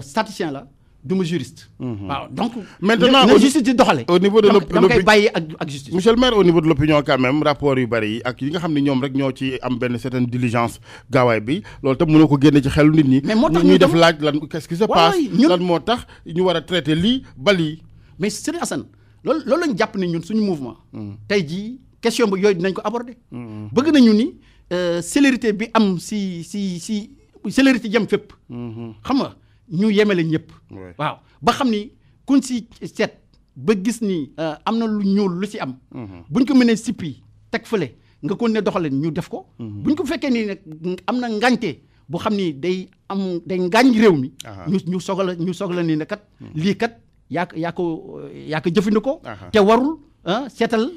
statisticien la du ma juriste. waaw donc. maintenant na justice di doxalee. au niveau de dama koy bàyyi ak justice. monsieur le maire au niveau de l'opinion quand même rapport yu bari yi ak yi nga xam ne ñoom rek ñoo ci am benn certaine diligence gaawaay bi loolu tam mënoo ko génne ci xelu nit ñi. mais moo tax ñuy def laaj lan qu'est-ce qui se passe. lan moo tax ñu war a traiter lii ba lii. mais Serigne Assane loolu lañ jàpp ne ñun suñu mouvement. tey jii question bi yooyu dinañ ko aborder. bëgg nañu ni. célérité bi am si célérité jëm fépp. xam nga ñu yemale ñëpp. waaw ba xam ni kuñ si seet ba gis ni am na lu ñuul lu si am. buñ ko mënee sippi teg fële nga ko ne doxalee ñu def ko. buñ ko fekkee ni nag am na ngànte bu xam ni day ngaañ réew mi. ñu soog la ni ne kat. lii kat yaa ko jëfandikoo. te warul seetal.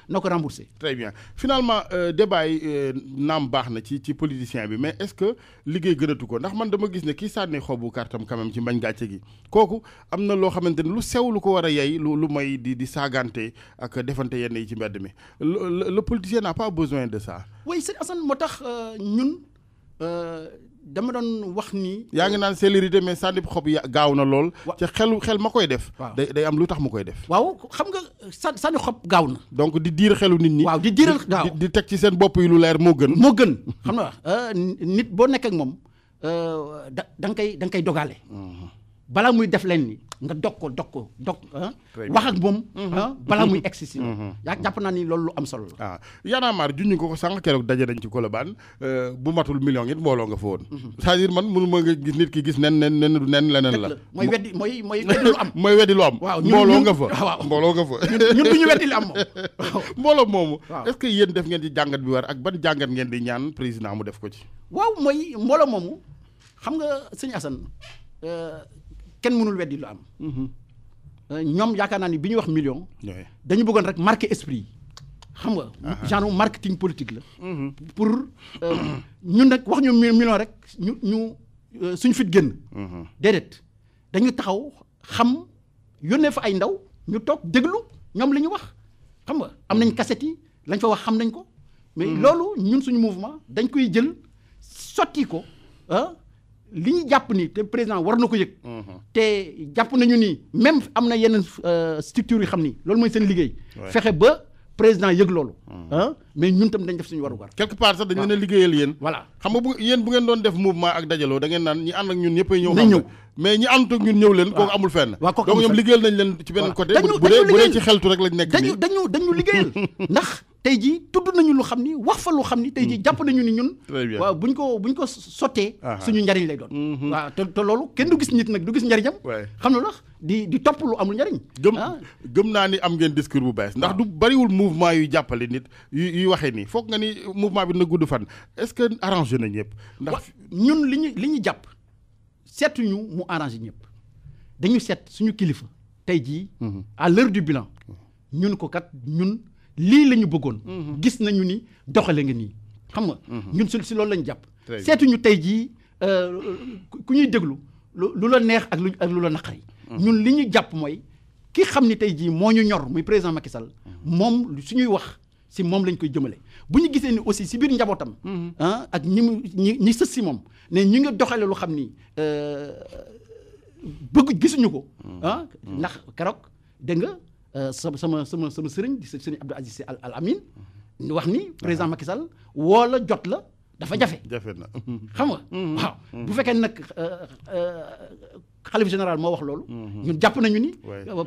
noo ko remboursé. très bien finalement débat yi naam baax na ci politicien bi mais est-ce que liggéey gënatu ko ndax man dama gis ne kii sànni xobu kartam quand même ci mbañ gàcce gi kooku am na loo xamante ne lu sew lu ko war a yey lu may di saagante ak defante yenn yi ci mbedd mi le politicien n'a pas besoin de ça. oui c'est Assane moo tax ñun dama doon wax ni. yaa ngi naan célérité mais sànni xob ya gaaw na lool. ca xel ma koy def. day am lu tax mu koy def. waaw xam nga sànni xob gaaw na. donc di diir xelu nit ñi. waaw di diiral waaw di teg ci seen bopp yi lu leer moo gën. xam nga nit boo nekk ak moom da nga koy dogale. balaa muy def leen ni nga dog wax ak moom. balaa muy egsi si yaa jàpp naa ni loolu lu am solo la. Y'en a marre junñu ko sànq keroog daje nañ ci Colobane bu matul million it mbooloo nga fa woon. c'est-à-dire man mënu ma nga gis nit ki gis nen du nen leneen la. mooy weddi lu am. mooy weddi lu am. waaw mbooloo nga fa. waaw mbooloo nga fa. ñun du ñu weddi li am moom. mbooloo moomu. est-ce que yéen def ngeen ci jàngat bi war ak ban jàngat ngeen di ñaan président mu def ko ci. waaw mooy mbooloo moomu xam nga sëñ Assane kenn mënul weddi lu am. ñoom yaakaar naa ni bi ñuy wax million. dañu bëggoon rek marquer esprit xam nga. genre marketing politique la. pour ñun nag wax ñu million rek ñu suñu fit génn. déedéet dañu taxaw xam yónnee fa ay ndaw ñu toog déglu ñoom li ñu wax xam nga am nañ cassette yi lañ fa wax xam nañ ko. mais loolu ñun suñu mouvement dañ koy jël sotti ko li ñu jàpp ni te président war na ko yëg. te jàpp nañu ni même am na yeneen structures yi xam ni loolu mooy seen liggéey. fexe ba président yëg loolu. mais ñun tam dañ def suñu warugar. quelque part sax dañu leen a liggéeyal yéen. voilà xam nga bu ngeen doon def mouvement ak dajaloo da ngeen naan ñi ànd ak ñun ñëppay ñëw. ñëw mais ñi àndut ak ñun ñëw leen. kooku amul fenn. donc ñoom liggéeyal nañ leen ci beneen côté. bu dee ci xeltu rek lañ nekk nii. dañu liggéeyal ndax. tey jii tudd nañu lu xam ni wax fa lu xam ni tey jii jàpp nañu ni ñun. waaw buñ ko sottee. suñu njariñ lay doon. waaw te loolu kenn du gis nit nag du gis njariñam. xam nga lax di topp lu amul njariñ. gëm naa ni am ngeen discours bu bees. ndax du bariwul mouvement yu jàppale nit yuy waxee nii foog nga ni mouvement bi na gudd fan est-ce que arrangé na ñëpp. ndax ñun li ñu jàpp seetuñu mu arrangé ñëpp dañu seet suñu kilifa tey jii. à l'heure du bilan ñun ko kat ñun. lii la ñu bëggoon. gis nañu ni doxale nga nii xam nga. ñun si loolu la ñu jàpp. seetuñu tey jii ku ñuy déglu lu la neex ak lu la naqari. ñun li ñu jàpp mooy ki xam ni tey jii moo ñu ñor muy président Macky Sall. moom suñuy wax si moom lañ koy jëmale. bu ñu gisee ni aussi si biir njabootam. ak ñi sës si moom ne ñu ngi doxale lu xam ni bëgg gisuñu ko. ndax keroog dégg nga. sama sëriñ di sëriñ Abdou Aziz Sy Al Amine wax ni président Macky Sall woo la jot la dafa jafe na xam nga waaw bu fekkee nag xalifa général moo wax loolu ñun jàpp nañu ni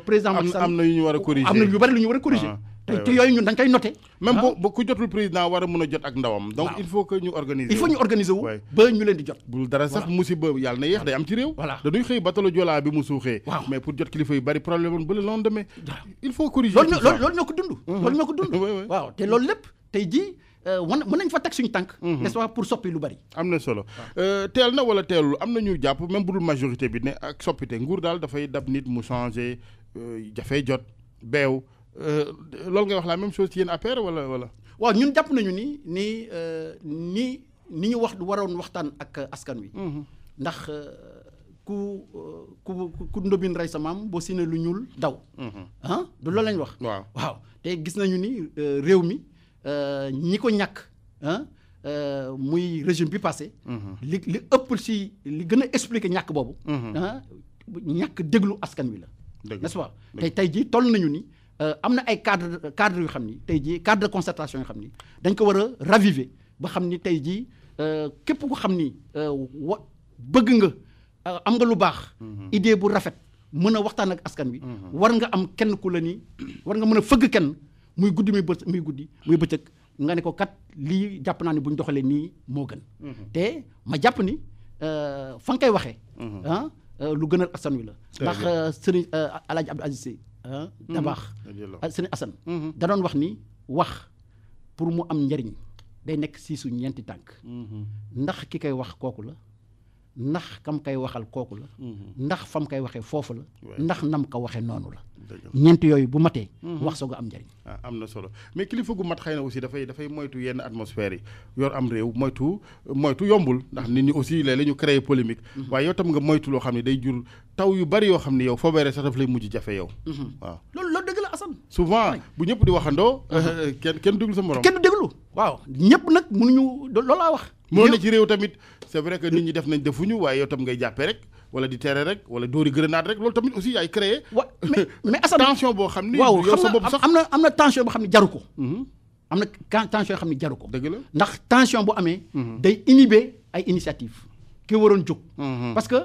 président Macky Sall am na yu ñu war a corriger am na yu bari lu ñu war a corriger te yooyu ñun dañ koy noté. même boo ku jotul président war a mën a jot ak ndawam. donc il faut que ñu organiser. il faut ñu organiser wu ba ñu leen di jot. bul dara sax musiba yàlla na yéex day am ci réew. voilà dañuy xëy batalo Joola bi mu suuxee. mais pour jot kilifa yu bari problème woon ba le lendemain. il faut corriger. loolu ñoo ko dund. loolu ñoo ko dund. waaw te loolu lépp tey jii mën nañ fa teg suñu tànk. n'est-ce pas pour soppi lu bari. am na solo teel na wala teelul am na ñu jàpp même bu dul majorité bi ne ak soppite nguur daal dafay dab nit mu changé dafay jot beew loolu ngay wax la même chose ci yéen APR wala. waaw ñun jàpp nañu ni ñu waroon waxtaan ak askan wi. ndax ku ndobin rey sa maam boo sine lu ñuul daw. du loolu lañ wax. waaw te gis nañu ni réew mi ñi ko ñàkk muy régime bi passé. li ëpp ci li gën a expliquer ñàkk boobu. ñàkk déglu askan wi la. n'est-ce pas tey jii toll nañu ni am na ay cadre yu xam ni tey jii cadre de concertation yoo xam ni dañ ko war a raviver ba xam ni tey jii képp ku xam ni bëgg nga am nga lu baax. idée bu rafet mën a waxtaan ak askan wi. war nga am kenn ku la ni war nga mën a fëgg kenn muy guddi muy bëccëg nga ne ko kat lii jàpp naa ni bu ñu doxalee nii moo gën. te ma jàpp ni fa nga koy waxee. lu gënal askan wi la. ndax sëriñ Alaaji Abdou Aziz Sy Dabakh sëriñ Assane da doon wax ni wax pour mu am njariñ day nekk si su ñeenti tànk. ndax ki koy wax kooku la ndax kam koy waxal kooku la. ndax fam koy waxee foofu la. ndax nam ko waxee noonu la. ñeenti yooyu bu matee. wax soog a am njariñ. am na solo mais kilifa gu mat xëy na aussi dafay moytu yenn atmosphère yi yor am réew moytu yombul ndax nit ñi aussi léeg-léeg ñu créer polémique. waaye yow tam nga moytu loo xam ne day jur taw yu bari yoo xam ne yow fobeere sax daf lay mujj jafe yow. waaw loolu dëgg la Assane. souvent bu ñëpp di waxandoo. kenn déglu sa morom. kenn déglu waaw ñëpp nag mënuñu loolu laa wax. moo ne ci réew tamit c'est vrai que nit ñi def nañ defuñu waaye yow tam ngay jàppee rek wala di tere rek wala dóori grenade rek loolu tamit aussi yaay créé. mais Assane tension boo xam ni. waaw yow sa bopp sax am na tension boo xam ne jaru ko. am na tension yoo xam ne jaru ko. dëgg la ndax tension bu amee. day inhiber ay initiative ki waroon jóg. parce que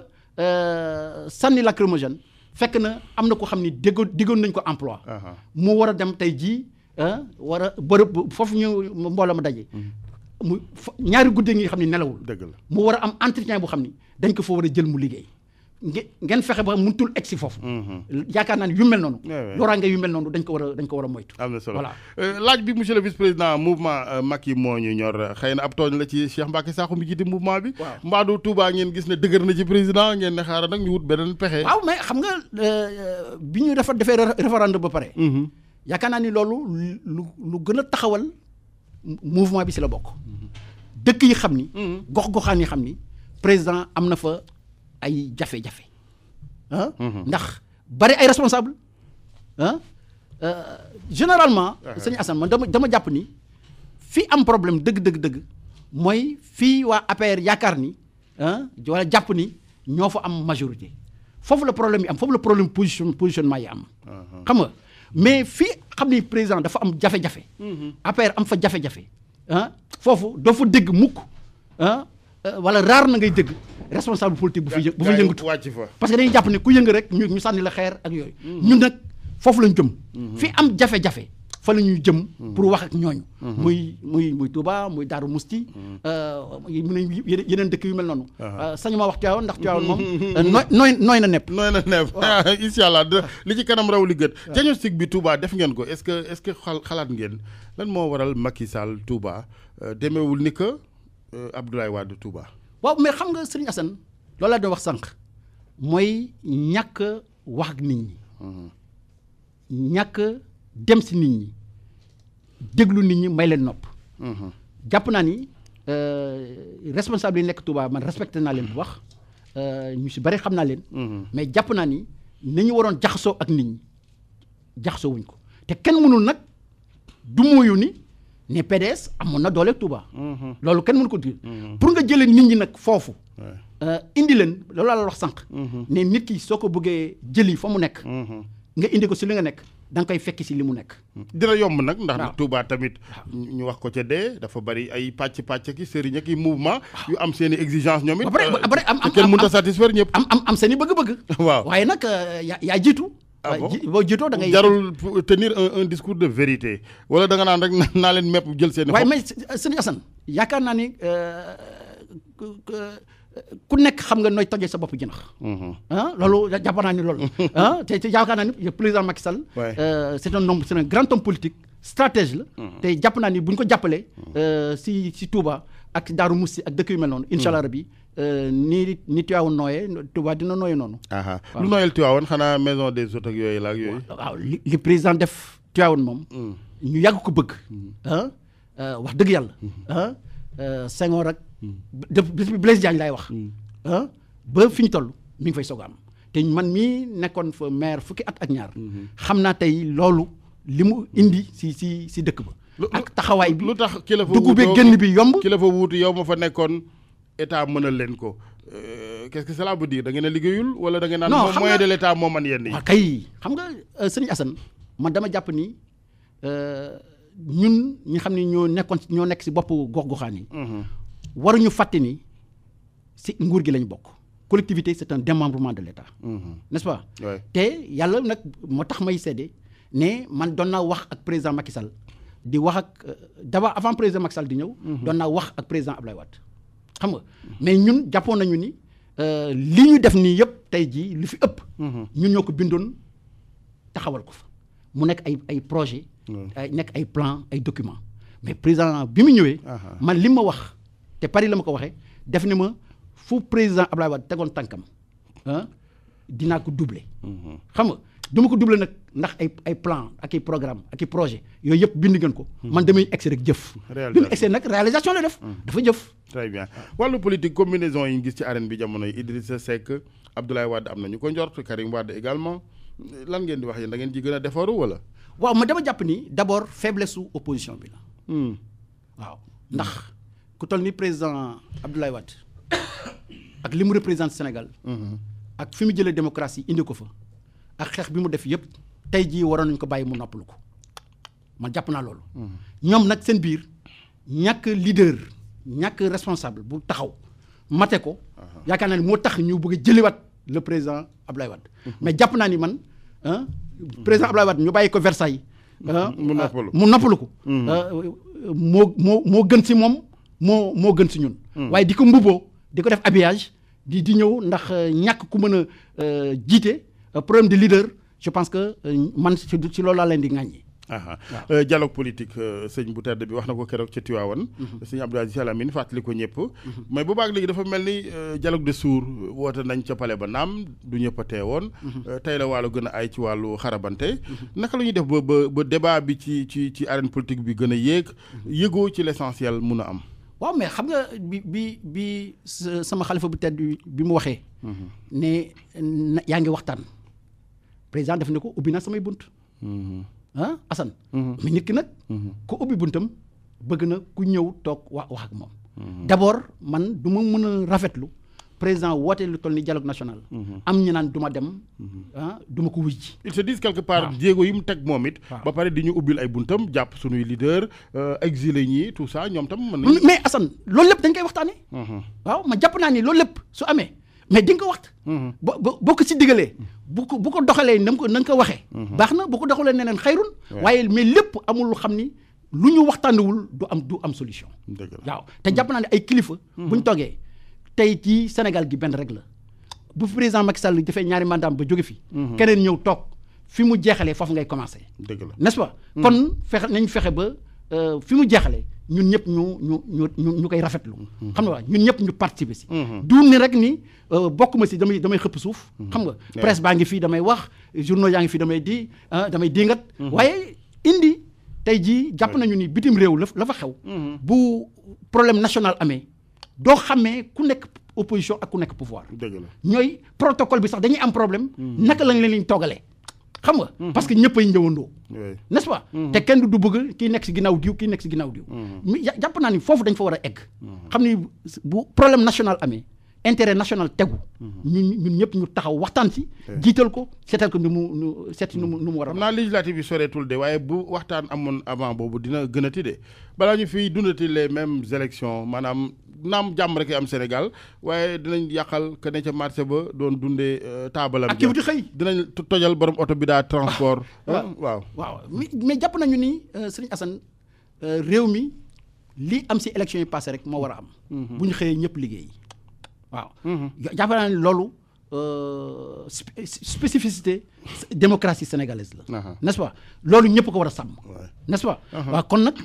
sànni lacrymogène fekk na am na ko xam ni diggoon nañ ko emploi. mu war a dem tey jii war a bërëb foofu ñu mbooloo ma daje. mu ñaari guddi ngi xam ne nelawul. dëgg la mu war a am entretien boo xam ni dañ ko fa war a jël mu liggéey. ngeen fexe ba mënutul egg si foofu. yaakaar naa ne yu mel noonu. loraange yu mel noonu dañ ko war a moytu. am na solo voilà laaj bi monsieur le vice-président mouvement Macky moo ñu ñor xëy na ab tooñ la ci Cheikh Mbacké Sakho mi jiite mouvement bi. waaw mbaadu Touba ngeen gis ne dëgër na ci président ngeen ne xaaral nag ñu wut beneen pexe. waaw mais xam nga bi ñu defee référendum ba pare. yaakaar naa ni loolu lu gën a taxawal mouvement bi si la bokk. dëkk yi xam ni. gox-goxaan yi xam ni président am na fa ay jafe-jafe ndax bari ay responsable généralement. sëñ Assane man dama jàpp ni fii am problème dëgg mooy fii waa APR yaakaar ni wala jàpp ni ñoo fa am majorité foofu la problème yi am foofu la problème positionnement yi am. xam nga mais fii xam ni président dafa am jafe-jafe. APR am fa jafe-jafe foofu doo fa dégg mukk wala raar na ngay dégg responsable politique bu fa yëngatu parce que dañuy jàpp ne ku yëngu rek ñu sànni la xeer ak yooyu. ñun nag foofu lañ jëm. fi am jafe-jafe fa la ñuy jëm. pour wax ak ñooñu. muy Touba muy Darou Mousti. yeneen dëkk yu mel noonu. sañu ma wax Tivaouane ndax Tivaouane moom. nooy na nepp. incha allah li ci kanam raw li gët. diagnostic bi Touba def ngeen ko est-ce que xalaat ngeen lan moo waral Macky Sall Touba demeewul ni que Abdoulaye Wade Touba. waaw mais xam nga Serigne Assane loolu laa doon wax sànq mooy ñàkk wax ak nit ñi. ñàkk dem si nit ñi déglu nit ñi may leen nopp. jàpp naa ni responsable yi nekk Touba man respecté naa leen bu wax ñu si bari xam naa leen. mais jàpp naa ni ñu waroon jaxasoo ak nit ñi jaxasoo wuñ ko te kenn mënul nag du mooyu ni ne PDS amoon na doole Touba. loolu kenn mënu ko dire. pour nga jëlee nit ñi nag foofu. indi leen loolu laa la wax sànq. ne nit ki soo ko bëggee jëli fa mu nekk. nga indi ko si li nga nekk da nga koy fekk si li mu nekk. dina yomb nag ndax Touba tamit ñu wax ko ca dee dafa bari ay pàcc ki sëriñ ak i mouvement yu am seen i exigence ñoom it. ba pare kenn mënut a satisfaire ñëpp. am seen i bëgg-bëgg. waaw waaye nag yaa jiitu ah bon boo jiitoo da ngay. jarul tenir un discours de vérité wala da nga naan rek naa leen mépp jël seen. waaye mais sëñ Assane yaakaar naa ni ku nekk xam nga nooy tojee sa bopp jinax. Loolu jàpp naa ni loolu. te yaakaar naa ni le président Macky Sall. c'est un grand homme politique stratège la. te jàpp naa ni bu ñu ko jàppalee. si Touba ak Darou Moussi ak dëkk yu mel noonu. incha allah rabi ni Tivaouane nooyee Touba dina nooyee noonu. lu nooyal Tivaouane xanaa maison des hôtes ak yooyu la ak yooyu. waaw li président def Tivaouane moom. ñu yàgg ko bëgg. wax dëgg yàlla. Senghor ak. depuis Blaise Diagne laay wax. ba fi ñu toll mi ngi fay soog a am te man mii nekkoon fa maire fukki at ak ñaar. xam naa tey loolu li mu indi si dëkk ba. ak taxawaay bi lu tax ki la fa dugg beeg génn bi yomb. ki la fa wuutu yow ma fa nekkoon état mënal leen ko qu'est-ce que cela veut dire da ngeen a liggéeyul wala da ngeen naan. non moyen de l'état moo man yenn yi. waaw kay xam nga sëñ Assane man dama jàpp ni ñun ñi xam ni ñoo nekk si boppu gox-goxaan yi. waruñu fàtte ni si nguur gi lañ bokk. collectivité c'est un démembrement de l'état. n'est-ce pas. te yàlla nag moo tax may seede ne man doon naa wax ak président Macky Sall di wax ak d'abord avant président Macky Sall di ñëw. doon naa wax ak président Abdoulaye Wade xam nga mais ñun jàppoon nañu ni li ñu def nii yëpp tey jii li fi ëpp. ñun ñoo ko bindoon taxawal ko fa mu nekk ay projet nekk ay plan ay documents mais président bi mu ñëwee. man li ma wax te Paris la ma ko waxee def ni ma fu président Abdoulaye Wade tegoon tànkam dinaa ko doubler. xam nga du ma ko doubler nag ndax ay plan ak ay programme ak ay projet yooyu yëpp bind ngeen ko. man damay egsi rek jëf. bi mu egsi nag réalisation la def. dafa jëf. très bien wàllu politique combinaison yi ñu gis ci arène bi jamono yi Idrissa Seck Abdoulaye Wade am na ñu ko njort Karim Wade également lan ngeen di wax yéen da ngeen ji gën a defaru wala. waaw ma dama jàpp ni d'abord faiblesse su opposition bi la. waaw ndax ku toll ni président Abdoulaye Wade ak li mu représente Sénégal. ak fi mu jëlee démocratie indi ko fa. ak xeex bi mu def yëpp tey jii waroon nañu ko bàyyi mu noppalu ko man jàpp naa loolu. ñoom nag seen biir ñàkk leader ñàkk responsable bu taxaw mate ko. yaakaar naa ni moo tax ñu bëgg a jëliwaat le président Abdoulaye Wade. mais jàpp naa ni man président Abdoulaye Wade ñu bàyyi ko Versailles. mu noppalu ko. moo gën si moom moo gën si ñun. waaye di ko mbubboo di ko def habillage di ñëw ndax ñàkk ku mën a jiite. problème de leader je pense que man ci loolu laa leen di ŋàññi. dialogue politique sëñ bu tedd bi wax na ko keroog ca Tivaouane. sëñ Abdou Aziz Al Amine fàttali ko ñëpp. mais bu baax léegi dafa mel ni dialogue de sourds woote nañ ca Palais ba naam du ñëpp a teewoon. tey la wàllu gën a ay ci wàllu xarabante. naka la ñuy def ba débat bi ci arène politique bi gën a yëgoo ci l'essentiel mun a am. waaw mais xam nga bi sama xalifa bu tedd bi mu waxee. ne yaa ngi waxtaan. président def ne ko ubbi naa samay bunt. Assane. mais nit ki nag. ku ubbi buntam bëgg na ku ñëw toog wax ak moom. d'abord man du ma mën a rafetlu président woote lu toll ni dialogue national. am ñu naan du ma dem. du ma ko wuy ji. ils se disent quelque part jéego yi mu teg moom it. ba pare di ñu ubbil ay buntam jàpp sunuy leader exilé ñi tout ça ñoom tam mën nañu. mais Assane loolu lépp dañ koy waxtaanee. waaw ma jàpp naa ni loolu lépp su amee. mais di nga ko waxtu. boo ko si digalee. bu ko doxalee na nga ko waxee. baax na bu ko doxalee neneen xayrun. waaye mais lépp amul lu xam ni lu ñu waxtaanewul du am solution. waaw te jàpp naa ne ay kilifa. bu ñu toogee tey ci Sénégal gi benn rek la bu président Macky Sall defee ñaari mandat ba jóge fi. keneen ñëw toog fi mu jeexalee foofu ngay commencer. dëgg la n'est-ce pas. kon nañ fexe ba fi mu jeexalee. ñun ñëpp ñu koy rafetlu. xam nga ñun ñëpp ñu participer si. du ni rek ni bokk ma si damay xëpp suuf. xam nga presse baa ngi fii damay wax journaux yaa ngi fii damay dingat. waaye indi tey jii jàpp nañu ni bitim réew la fa xew. bu problème national amee doo xamee ku nekk opposition ak ku nekk pouvoir. dëgg la ñooy protocole bi sax dañuy am problème. naka lañ leen toogalee. xam nga parce que ñëpp ay ñëwandoo. n'est-ce pas. te kenn du bëgg kii nekk si ginnaaw diw kii nekk si ginnaaw diw. jàpp naa ni foofu dañ fa war a egg. xam ni bu problème national amee intérêt national tegu. ñun ñëpp ñu taxaw waxtaan ci. jiital ko seetal ko nu mu war a. xam naa législative bi soreetul de waaye bu waxtaan amoon avant boobu dina gën a tidde balaa ñu fiy dundati les mêmes élections maanaam naam jàmm rek am Sénégal waaye dinañ yàqal que ne ca marché ba doon dundee taabalam. ak wuti xëy dinañ tojal borom oto bi daa transport. waaw mais jàpp nañu ni Serigne Assane réew mi li am si élection yi passé rek moo war a am. bu ñu xëyee ñëpp liggéey. waaw jàpp naa ne loolu spécificité démocratie sénégalaise la n'est-ce pas loolu ñëpp ko war a sàmm n'est-ce pas waaw kon nag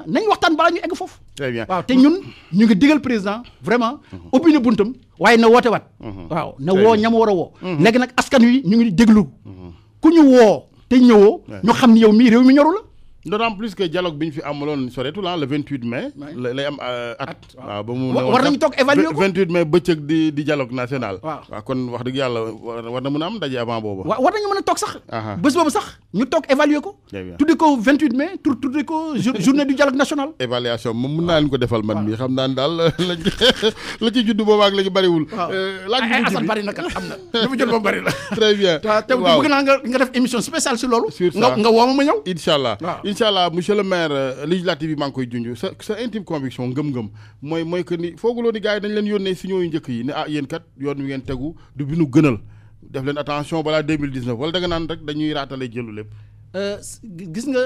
nañ waxtaan balaa ñu egg foofu très bien waaw te ñun ñu ngi digal président vraiment ubbi na buntam waaye na woote waat waaw na woo ñam war a woo léegi nag askan wi ñu ngi déglu ku ñu woo te ñëwoo ñu xam ni yow mii réew mi ñoru la d'autant plus que dialogue bi ñu fi amaloon soreetul le 28 mai. lay am at. waaw ba mu war nañu toog évaluer ko 28 mai bëccëg di dialogue national. waaw kon wax dëgg yàlla war na mën a am ndaje avant boobu. war nañu mën a toog sax. bés boobu sax ñu toog évaluer ko. tudde ko 28 mai tudde ko journée du dialogue national. évaluation moom mën naa leen ko defal man mii xam naa ne daal la ci juddu boobu ak léegi bariwul. laaj bi Assane bari na kat xam na li mu jot ba bari la. très bien te bëgg naa nga def émission spéciale sur loolu. sur ça nga woo ma ñëw. incha allah inchallah monsieur le maire législative bi maa ngi koy junj sa intime conviction ngëm-ngëm mooy que ni fooguloo ni gars yi dañ leen yónnee signaux yu njëkk yi ne yéen kat yoon wi ngeen tegu du bi nu gënal def leen attention balaa 2019 wala da nga naan rek dañuy raatale jëlu lépp. gis nga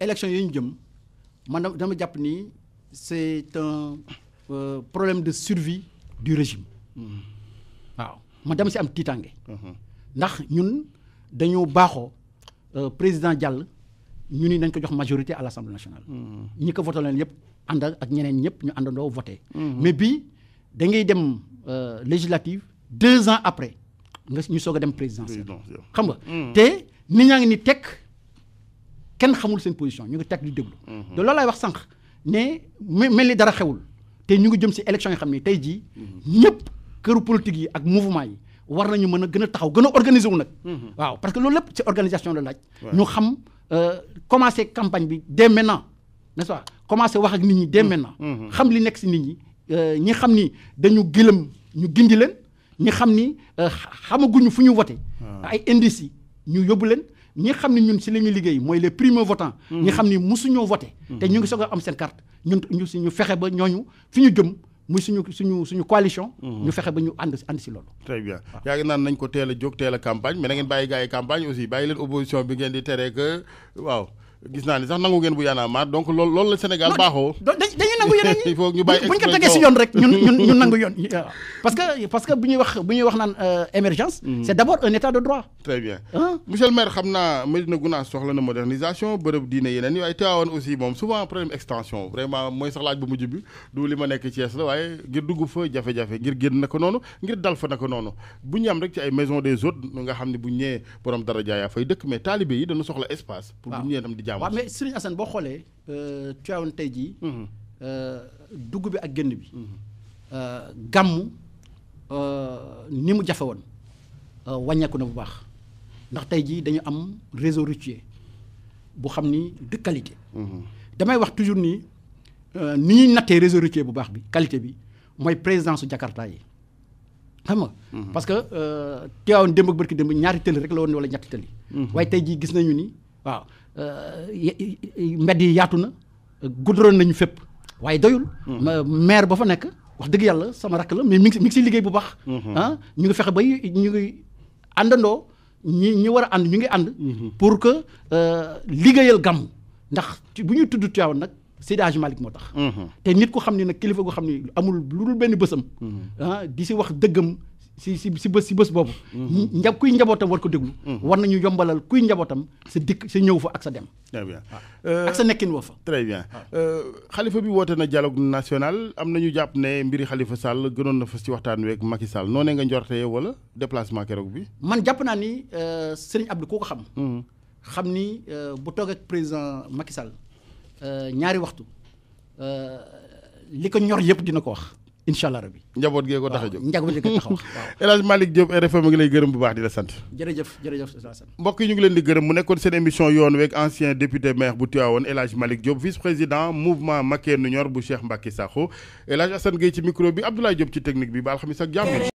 élection yi ñu jëm man dama jàpp ni c'est un problème de survie du régime waaw man dama si am tiitange ndax ñun dañoo baaxoo président Diall ñu ni nañ ko jox majorité à l'Assemblée nationale. ñi ko voté leen yëpp ànd ak ñeneen ñëpp ñu àndandoo voté. mais bii da ngay dem législative 2 ans après nga ñu soog a dem présidentielle. xam nga te nit ñaa ngi ni teg kenn xamul seen position ñu ngi teg di déglu. te loolu laay wax sànq ne mel ni dara xewul te ñu ngi jëm si élection yi xam ni tey jii ñëpp këru politique yi ak mouvement yi war nañu mën a gën a taxaw gën a organiser wu nag. waaw parce que loolu lépp ci organisation la laaj. ñu xam. Commencer campagne bi dès maintenant n'est-ce pas commencer wax ak nit ñi dès maintenant. xam li nekk ci nit ñi ñi xam ni dañu gëlëm ñu gindi leen ñi xam ni xamaguñu fu ñu voté. ay indices yi ñu yóbbu leen ñi xam ni ñun ci li ñuy liggéey mooy les primo votants. ñi xam ni mosuñoo voté. te ñu ngi soog a am seen carte ñu fexe ba ñooñu fi ñu jëm. muy suñu coalition. ñu fexe ba ñu ànd si loolu. très bien yaa ngi naan nañ ko teel a jóg teel a campagne mais na ngeen bàyyi gars yi campagne aussi bàyyi leen opposition bi ngeen di tere que waaw gis naa ni sax nangu ngeen bu yaanaa maar donc loolu la Sénégal baaxoo. dañuy nangu yeneen ñi il faut ñu bàyyi bu ñu ko tegee si yoon rek ñun nangu yoon parce que bu ñuy wax naan émergence. c'est d'abord un état de droit. très bien monsieur le maire xam naa Médina Gounass soxla na modernisation bërëb diine yeneen yi waaye Tivaouane aussi moom souvent problème extension vraiment mooy sax laaj bu mujj bi du li ma nekk Thiès la waaye ngir dugg fa jafe-jafe ngir génn na ko noonu ngir dal fa na ko noonu bu ñu am rek ci ay maison des hôtes nga xam ne bu ñu ñëwee borom dara jaayaa fay dëkk mais talibé yi dañu soxla espace. pour bu ñu ñëwee tam di jaamu. waaw mais Serigne Assane boo xoolee Tivaouane tey jii. dugg bi ak génn bi. gàmmu ni mu jafe woon wàññeeku na bu baax ndax tey jii dañu am réseau routier bu xam ni de qualité. damay wax toujours ni ñuy nattee réseau routier bu baax bi qualité bi mooy présence su Jakarta yi xam nga. parce que Tivaouane démb ak barki démb ñaari tëli rek la woon wala ñetti tëli. waaye tey jii gis nañu ni waaw mbedd yi yaatu na goudron nañu fépp waaye doyul. maire ba fa nekk wax dëgg yàlla sama rakk la mais mi ngi si liggéey bu baax. ñu ngi fexe ba ñu ngi àndandoo ñi war a ànd ñu ngi ànd. pour que liggéeyal gàmm ndax bu ñuy tudd Tivaouane nag Seydi Hadji Malick moo tax. te nit ku xam ni nag kilifa goo xam ni amul lu dul benn bësam. di si wax dëggam si bés boobu. kuy njabootam war ko déglu. war nañu yombalal kuy njabootam sa dikk sa ñëw fa ak sa dem. très bien ak sa nekkin woo fa. très bien xalifa bi woote na dialogue national am na ñu jàpp ne mbiri Khalifa Sall gënoon na fa si waxtaan wi ak Macky Sall noonee nga njortee wala déplacement keroog bi. man jàpp naa ni Serigne Abdou koo ko xam. xam ni bu toog ak président Macky Sall ñaari waxtu li ko ñor yëpp dina ko wax. incha allah rabbi. njaboot gee ko tax a jóg njaboot gee ko tax a wax waaw. El Hadj Malick Diop RFM a ngi lay gërëm bu baax di la sant. jërëjëf. mbokk yi ñu ngi leen di gërëm mu nekkoon seen émission yoon week ancien député maire bu Tivaouane El Hadj Malick Diop vice président mouvement Macky nu ñor bu Cheikh Mbacké Sakho El Hadj Assane Gueye ci micro bi Abdoulaye Diop ci technique bi ba alxamis ak jàmm.